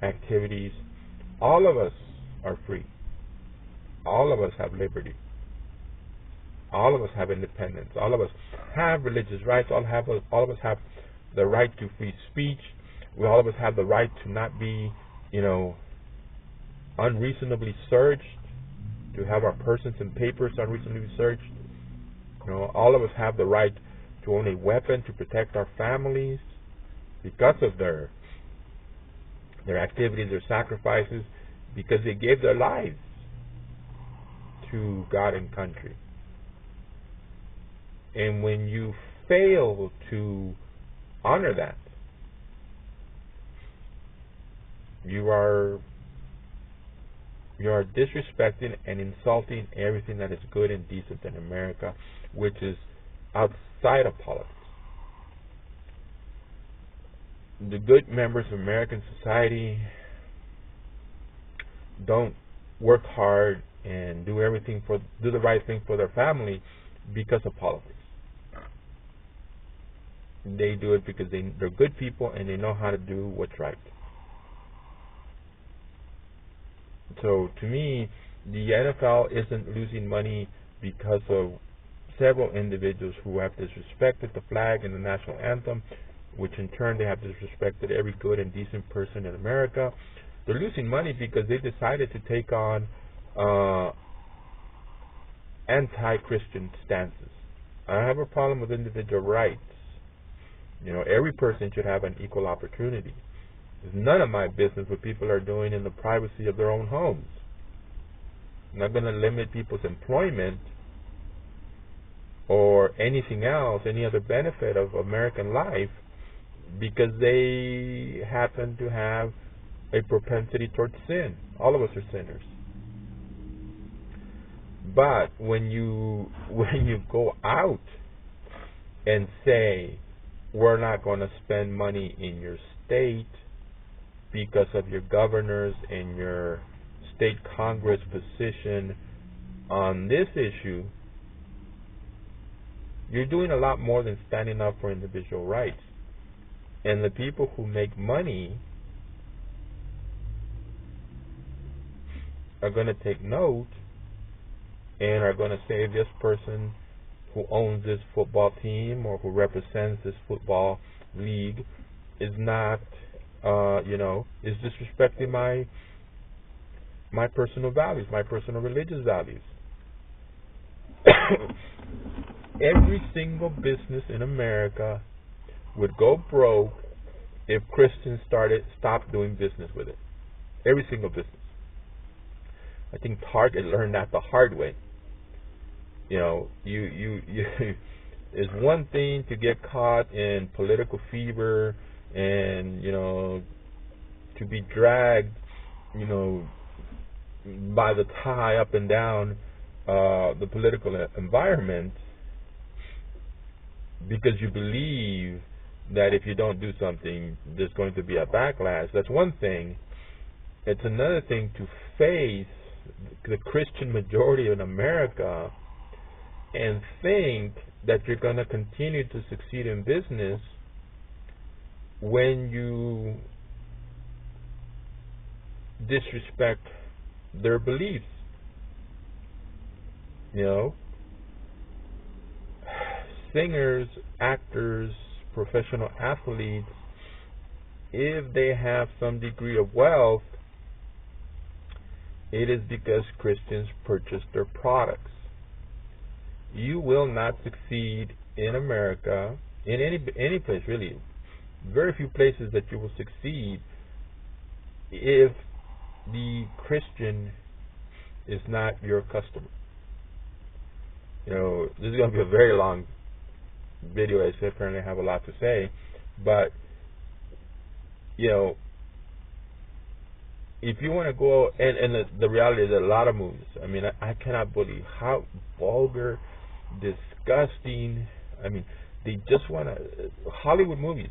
activities, all of us are free. All of us have liberty. All of us have independence. All of us have religious rights. All of us have the right to free speech. All of us have the right to not be, unreasonably searched, to have our persons and papers unreasonably searched. All of us have the right to own a weapon to protect our families because of their activities, their sacrifices, because they gave their lives to God and country. And when you fail to honor that, you are disrespecting and insulting everything that is good and decent in America, which is outside of politics. The good members of American society don't work hard and do the right thing for their family because of politics. They do it because they're good people and they know how to do what's right. So to me, the NFL isn't losing money because of several individuals who have disrespected the flag and the national anthem, which in turn they have disrespected every good and decent person in America. They're losing money because they decided to take on anti-Christian stances. I have a problem with individual rights. Every person should have an equal opportunity. It's none of my business what people are doing in the privacy of their own homes. I'm not going to limit people's employment or anything else, any other benefit of American life, because they happen to have a propensity towards sin. All of us are sinners. But when you go out and say, we're not going to spend money in your state because of your governors and your state Congress position on this issue, you're doing a lot more than standing up for individual rights. And the people who make money are going to take note and are going to say this person who owns this football team or who represents this football league is not, is disrespecting my personal values, my personal religious values. Every single business in America would go broke if Christians stopped doing business with it. Every single business. I think Target learned that the hard way. It's one thing to get caught in political fever and to be dragged by the tie up and down the political environment because you believe that if you don't do something there's going to be a backlash. That's one thing. It's another thing to face the Christian majority in America and think that you're going to continue to succeed in business when you disrespect their beliefs. Singers, actors, professional athletes, if they have some degree of wealth, it is because Christians purchased their products. You will not succeed in America, in any place really. Very few places that you will succeed if the Christian is not your customer. This is going to be a very long video. I apparently have a lot to say, but if you want to go, and the reality is that a lot of movies, I cannot believe how vulgar, disgusting, they just want to, Hollywood movies,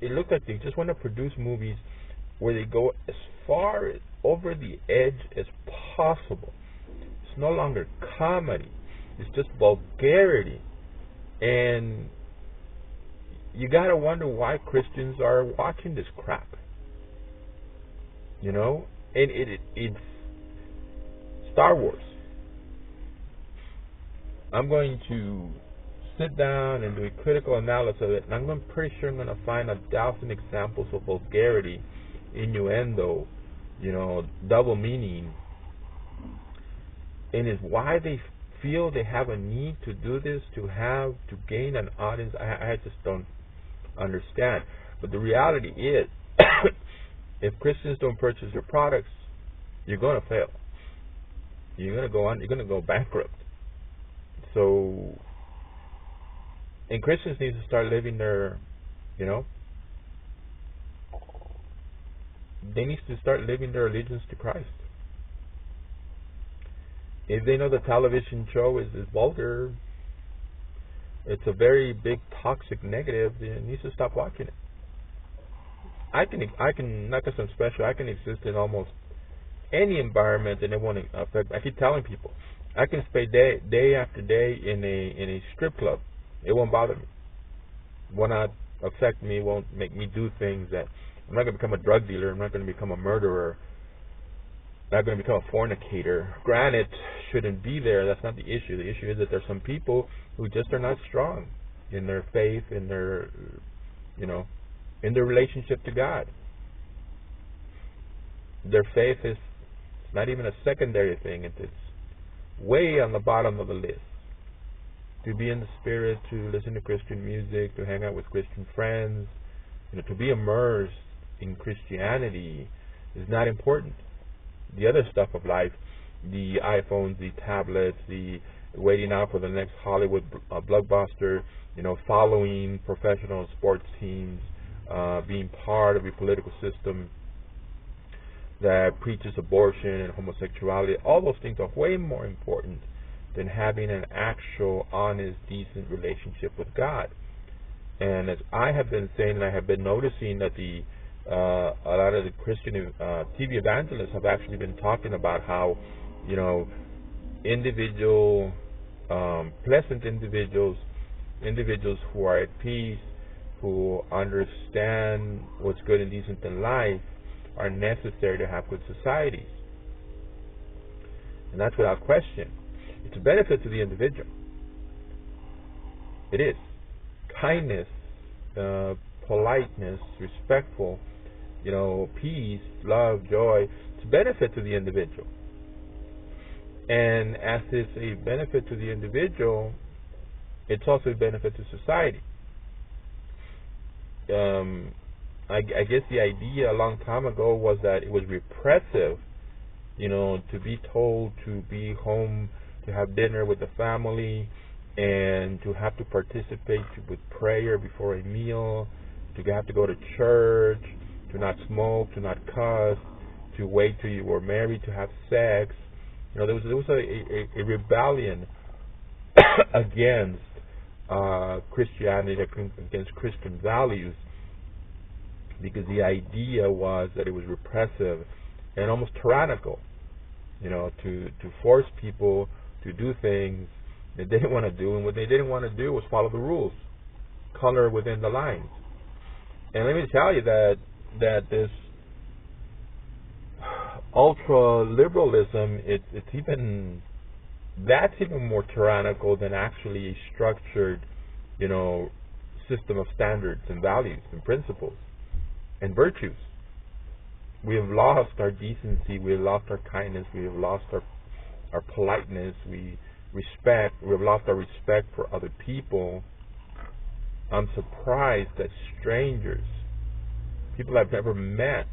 it looks like they just want to produce movies where they go as far over the edge as possible. It's no longer comedy, it's just vulgarity. And you gotta wonder why Christians are watching this crap. And it's Star Wars. I'm going to sit down and do a critical analysis of it, and I'm pretty sure I'm going to find 1,000 examples of vulgarity, innuendo, double meaning, and it's why they feel they have a need to do this to gain an audience. I just don't understand. But the reality is, if Christians don't purchase your products, you're going to fail. You're going to go bankrupt. So, and Christians need to start living their, they need to start living their allegiance to Christ. If they know the television show is vulgar, it's a very big toxic negative, they need to stop watching it. I can, not because I'm special, I can exist in almost any environment and it won't affect me. I keep telling people, I can stay day after day in a strip club. It won't bother me. It will not affect me. It won't make me do things that, I'm not going to become a drug dealer. I'm not going to become a murderer. not going to become a fornicator. Granted, shouldn't be there. That's not the issue. The issue is that there's some people who just are not strong in their faith, in their, in their relationship to God. Their faith is not even a secondary thing. It's way on the bottom of the list. To be in the Spirit, to listen to Christian music, to hang out with Christian friends, to be immersed in Christianity is not important. The other stuff of life, the iPhones, the tablets, the waiting out for the next Hollywood blockbuster, following professional sports teams, being part of a political system that preaches abortion and homosexuality, all those things are way more important than having an actual, honest, decent relationship with God. And as I have been saying, and I have been noticing that a lot of the Christian TV evangelists have actually been talking about how, pleasant individuals who are at peace, who understand what's good and decent in life, are necessary to have good societies. And that's without question. It's a benefit to the individual. It is. Kindness, politeness, respectful, peace, love, joy. It's a benefit to the individual. And as it's a benefit to the individual, it's also a benefit to society. I guess the idea a long time ago was that it was repressive, to be told to be home to have dinner with the family and to have to participate with prayer before a meal, to have to go to church, to not smoke, to not cuss, to wait till you were married to have sex. There was a rebellion against Christianity, against Christian values, because the idea was that it was repressive and almost tyrannical, to force people to do things that they didn't want to do, and what they didn't want to do was follow the rules, color within the lines. And let me tell you that this ultra liberalism, that's even more tyrannical than actually a structured, system of standards and values and principles and virtues. We have lost our decency, we have lost our kindness, we have lost our politeness, we have lost our respect for other people. I'm surprised that strangers, people I've never met,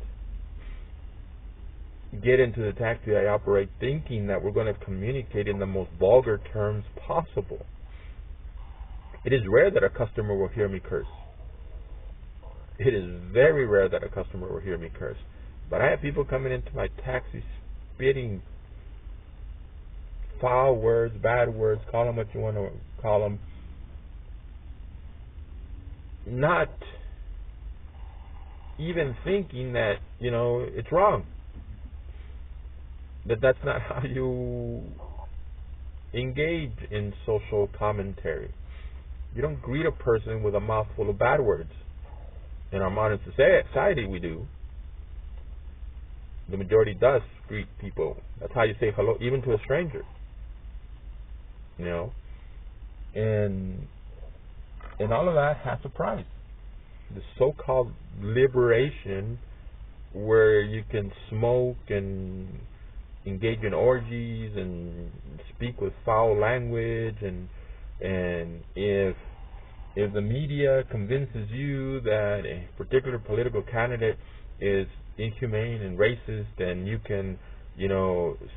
get into the taxi I operate thinking that we're going to communicate in the most vulgar terms possible. It is rare that a customer will hear me curse. It is very rare that a customer will hear me curse. But I have people coming into my taxi spitting foul words, bad words, call them what you want to call them, not even thinking that, it's wrong. That's not how you engage in social commentary. You don't greet a person with a mouthful of bad words. In our modern society, we do. The majority does greet people. That's how you say hello, even to a stranger. And all of that has a price. The so-called liberation, where you can smoke and engage in orgies and speak with foul language, and if the media convinces you that a particular political candidate is inhumane and racist, then you can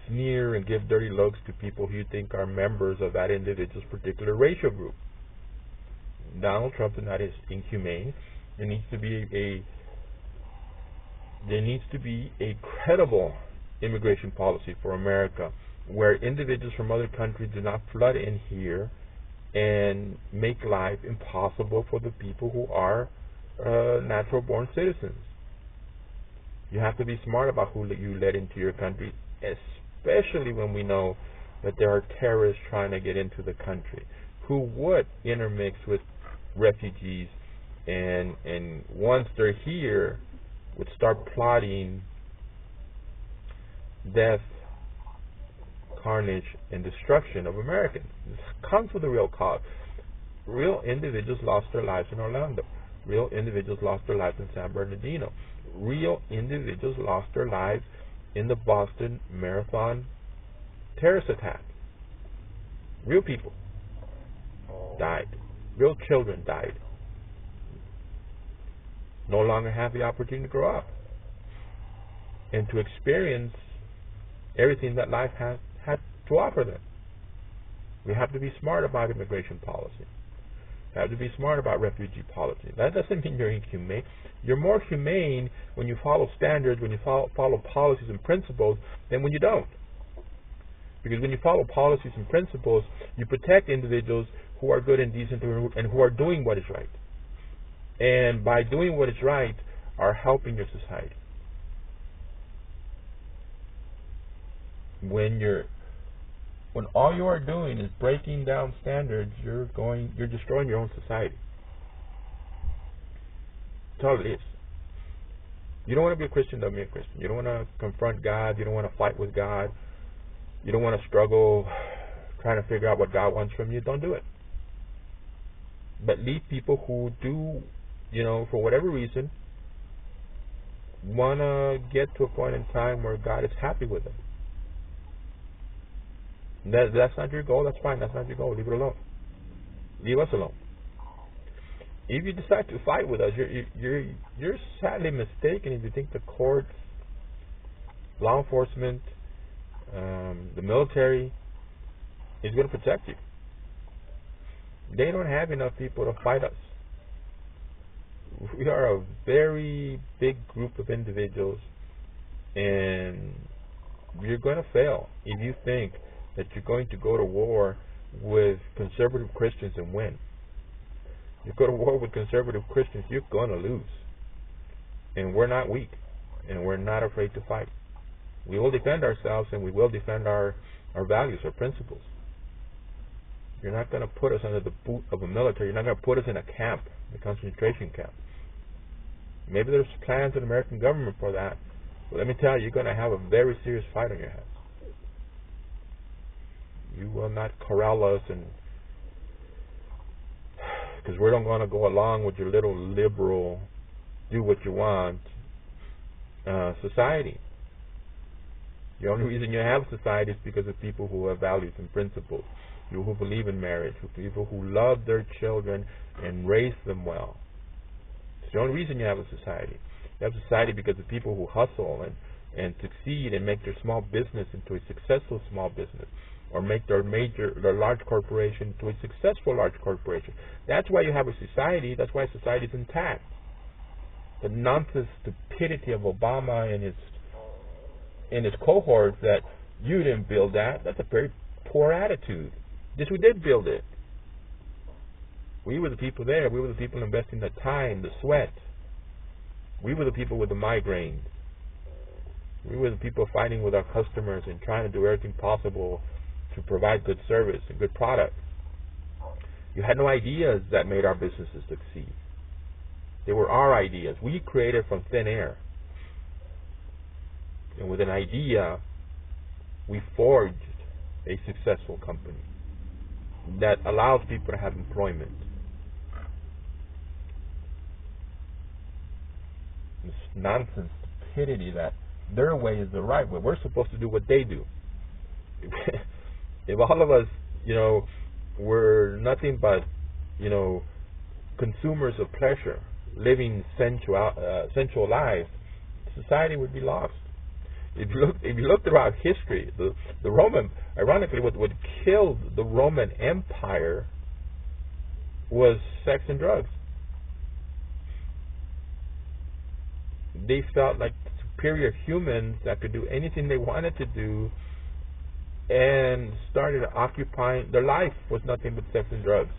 sneer and give dirty looks to people who you think are members of that individual's particular racial group. Donald Trump is not inhumane. There needs to be a credible immigration policy for America, where individuals from other countries do not flood in here and make life impossible for the people who are natural-born citizens. You have to be smart about who you let into your country, especially when we know that there are terrorists trying to get into the country who would intermix with refugees, and once they're here would start plotting death, carnage, and destruction of Americans. This comes with a real cost. Real individuals lost their lives in Orlando. Real individuals lost their lives in San Bernardino. Real individuals lost their lives in the Boston Marathon terrorist attack. Real people died. Real children died. No longer have the opportunity to grow up and to experience everything that life has to offer them. We have to be smart about immigration policy. We have to be smart about refugee policy. That doesn't mean you're inhumane. You're more humane when you follow standards, when you follow policies and principles, than when you don't. Because when you follow policies and principles, you protect individuals who are good and decent and who are doing what is right. And by doing what is right, are helping your society. When all you are doing is breaking down standards, you're destroying your own society. That's all it is. You don't want to be a Christian, don't be a Christian. You don't want to confront God. You don't want to fight with God. You don't want to struggle trying to figure out what God wants from you. Don't do it. But leave people who do, for whatever reason, want to get to a point in time where God is happy with them. That's not your goal. That's fine. That's not your goal. Leave it alone. Leave us alone. If you decide to fight with us, you're sadly mistaken if you think the courts, law enforcement, the military is going to protect you. They don't have enough people to fight us. We are a very big group of individuals, and you're going to fail if you think that you're going to go to war with conservative Christians and win. You go to war with conservative Christians, you're going to lose. And we're not weak, and we're not afraid to fight. We will defend ourselves, and we will defend our values, our principles. You're not going to put us under the boot of a military. You're not going to put us in a camp, a concentration camp. Maybe there's plans in the American government for that, but let me tell you, you're going to have a very serious fight on your hands. You will not corral us, and because we're not going to go along with your little liberal, do what you want society. The only reason you have society is because of people who have values and principles, people who believe in marriage, people who love their children and raise them well. It's the only reason you have a society. You have society because of people who hustle and succeed and make their small business into a successful small business, or make their large corporation to a successful large corporation. That's why you have a society. That's why society is intact. The nonsense stupidity of Obama and his cohorts that you didn't build that's a very poor attitude. Yes, we did build it. We were the people there. We were the people investing the time, the sweat. We were the people with the migraines. We were the people fighting with our customers and trying to do everything possible to provide good service and good product. You had no ideas that made our businesses succeed. They were our ideas. We created from thin air. And with an idea, we forged a successful company that allows people to have employment. This nonsense stupidity that their way is the right way. We're supposed to do what they do. If all of us, were nothing but, consumers of pleasure, living sensual lives, society would be lost. If you look throughout history, the Roman, ironically, what killed the Roman Empire was sex and drugs. They felt like superior humans that could do anything they wanted to do, and started occupying their life was nothing but sex and drugs.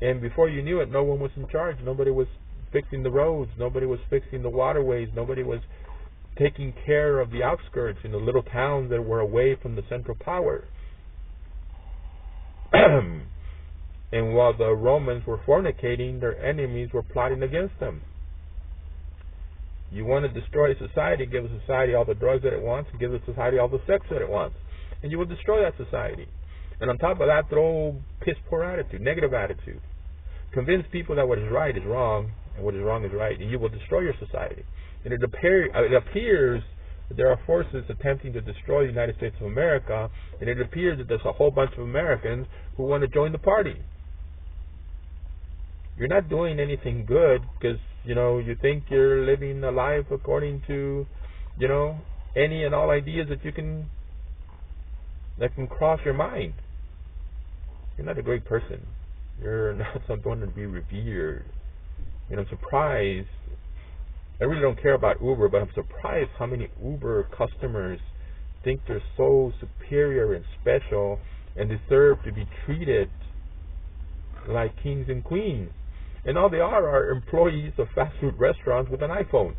And before you knew it, no one was in charge. Nobody was fixing the roads. Nobody was fixing the waterways. Nobody was taking care of the outskirts in the little towns that were away from the central power. And while the Romans were fornicating, their enemies were plotting against them. You want to destroy society, give a society all the drugs that it wants, and give a society all the sex that it wants. And you will destroy that society. And on top of that, throw piss-poor attitude, negative attitude. Convince people that what is right is wrong, and what is wrong is right, and you will destroy your society. And it appears that there are forces attempting to destroy the United States of America, and it appears that there's a whole bunch of Americans who want to join the party. You're not doing anything good because, you think you're living a life according to, any and all ideas that can cross your mind. You're not a great person. You're not someone to be revered. I'm surprised. I really don't care about Uber, but I'm surprised how many Uber customers think they're so superior and special and deserve to be treated like kings and queens. And all they are employees of fast food restaurants with an iPhone.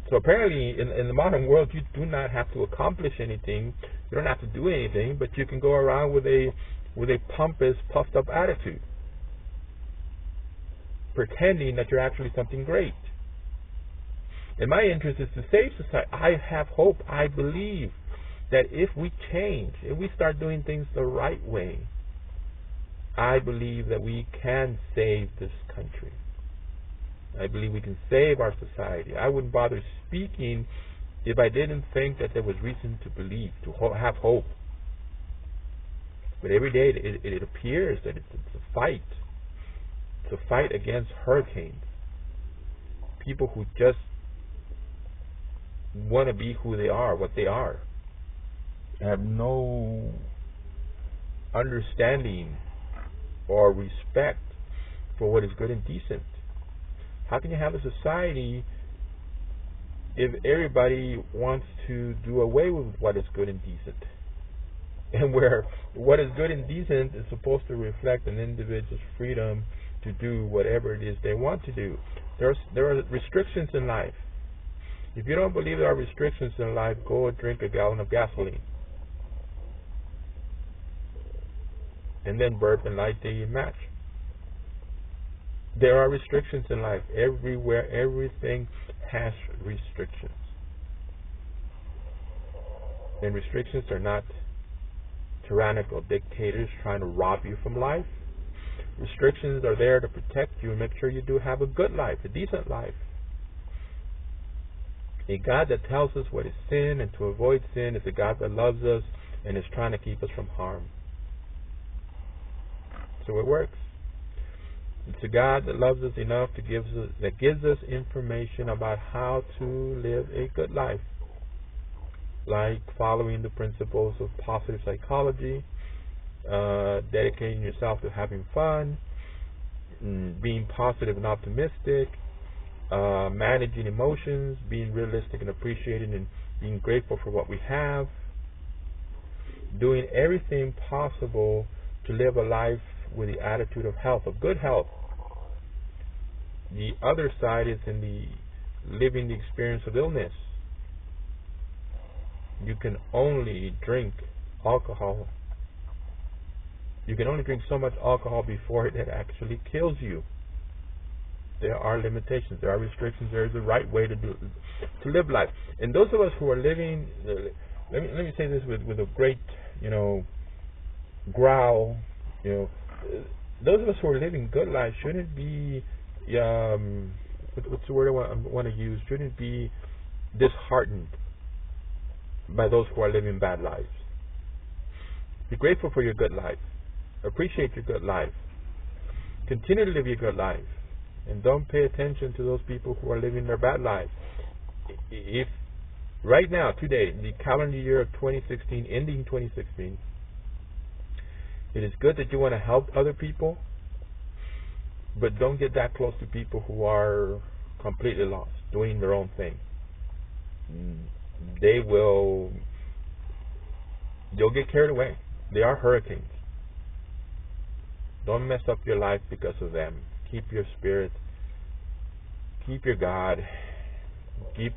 So apparently, in the modern world, you do not have to accomplish anything. You don't have to do anything, but you can go around with a pompous, puffed up attitude, pretending that you're actually something great. And my interest is to save society. I have hope. I believe that if we change, if we start doing things the right way, I believe that we can save this country. I believe we can save our society. I wouldn't bother speaking if I didn't think that there was reason to believe, to have hope. But every day it appears that it's a fight. It's a fight against hurricanes. People who just want to be who they are, what they are. Have no understanding or respect for what is good and decent. How can you have a society if everybody wants to do away with what is good and decent? And where what is good and decent is supposed to reflect an individual's freedom to do whatever it is they want to do. There are restrictions in life. If you don't believe there are restrictions in life, go and drink a gallon of gasoline. And then burp and light the match. There are restrictions in life. Everywhere, everything has restrictions. And restrictions are not tyrannical dictators trying to rob you from life. Restrictions are there to protect you and make sure you do have a good life, a decent life. A God that tells us what is sin and to avoid sin is a God that loves us and is trying to keep us from harm. So it works. It's a God that loves us enough that gives us information about how to live a good life, like following the principles of positive psychology, dedicating yourself to having fun, being positive and optimistic, managing emotions, being realistic and appreciating and being grateful for what we have, doing everything possible to live a life with the attitude of health, of good health. The other side is in the living the experience of illness. You can only drink alcohol. You can only drink so much alcohol before it actually kills you. There are limitations. There are restrictions. There is a right way to live life. And those of us who are living, let me say this with a great, growl. Those of us who are living good life shouldn't be, what's the word I want to use? Shouldn't be disheartened by those who are living bad lives. Be grateful for your good life. Appreciate your good life. Continue to live your good life. And don't pay attention to those people who are living their bad lives. If right now, today, the calendar year of 2016, ending 2016, it is good that you want to help other people, but don't get that close to people who are completely lost, doing their own thing. They'll get carried away. They are hurricanes. Don't mess up your life because of them. Keep your spirit. Keep your God. Keep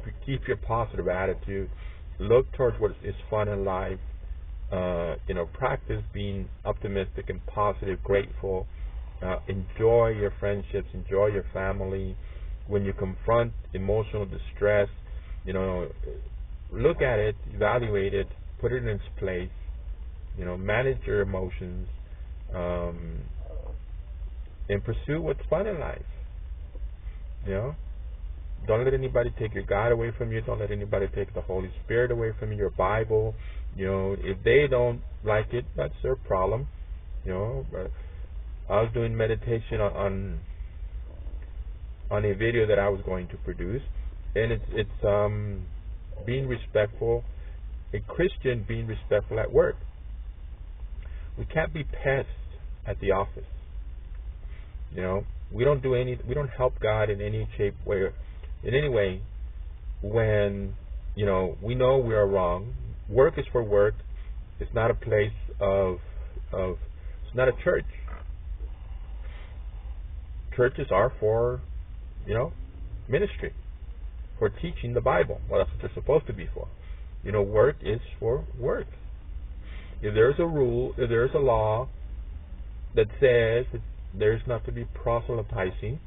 your positive attitude. Look towards what is fun in life. Practice being optimistic and positive, grateful. Enjoy your friendships. Enjoy your family. when you confront emotional distress, look at it, evaluate it, put it in its place, manage your emotions, and pursue what's fun in life. Don't let anybody take your God away from you. Don't let anybody take the Holy Spirit away from you, your Bible. If they don't like it, that's their problem. I was doing meditation on a video that I was going to produce, and it's being respectful, a Christian being respectful at work. We can't be pests at the office. We don't help God in any shape, in any way, when we know we are wrong. Work is for work. It's not a place it's not a church. Churches are for ministry, for teaching the Bible. Well, that's what they're supposed to be for. Work is for work. If there's a rule, if there's a law that says that there's not to be proselytizing,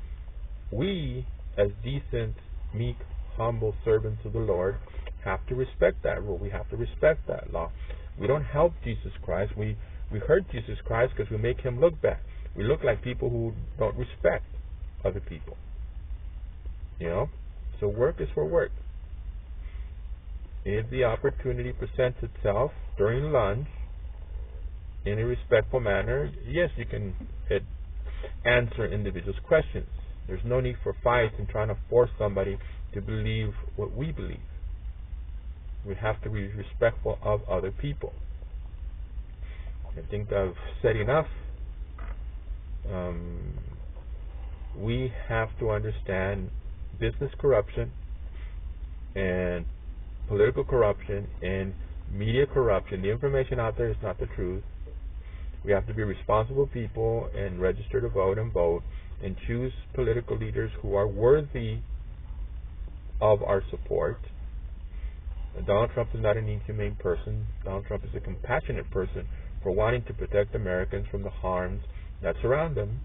we, as decent, meek, humble servants of the Lord, have to respect that rule. We have to respect that law. We don't help Jesus Christ. We hurt Jesus Christ because we make him look bad. We look like people who don't respect other people. So work is for work. If the opportunity presents itself during lunch in a respectful manner, yes, you can answer individuals' questions. There's no need for fights and trying to force somebody to believe what we believe. We have to be respectful of other people. I think I've said enough. We have to understand business corruption and political corruption and media corruption. The information out there is not the truth. We have to be responsible people and register to vote and choose political leaders who are worthy of our support. Donald Trump is not an inhumane person. Donald Trump is a compassionate person for wanting to protect Americans from the harms that surround them,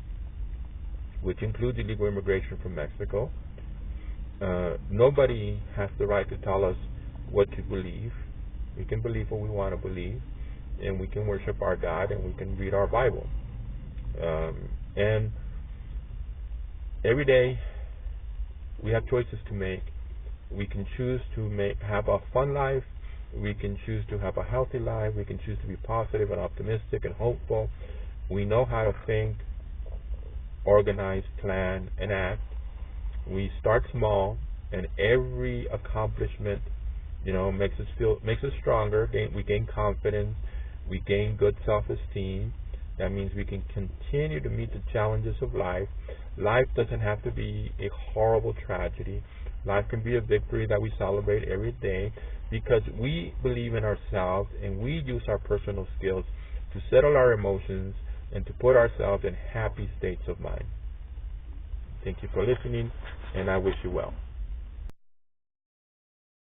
which includes illegal immigration from Mexico. Nobody has the right to tell us what to believe. We can believe what we want to believe, and we can worship our God, and we can read our Bible. And every day we have choices to make. We can choose to have a fun life. We can choose to have a healthy life. We can choose to be positive and optimistic and hopeful. We know how to think, organize, plan, and act. We start small, and every accomplishment, makes us stronger. We gain confidence. We gain good self-esteem. That means we can continue to meet the challenges of life. Life doesn't have to be a horrible tragedy. Life can be a victory that we celebrate every day because we believe in ourselves and we use our personal skills to settle our emotions and to put ourselves in happy states of mind. Thank you for listening, and I wish you well.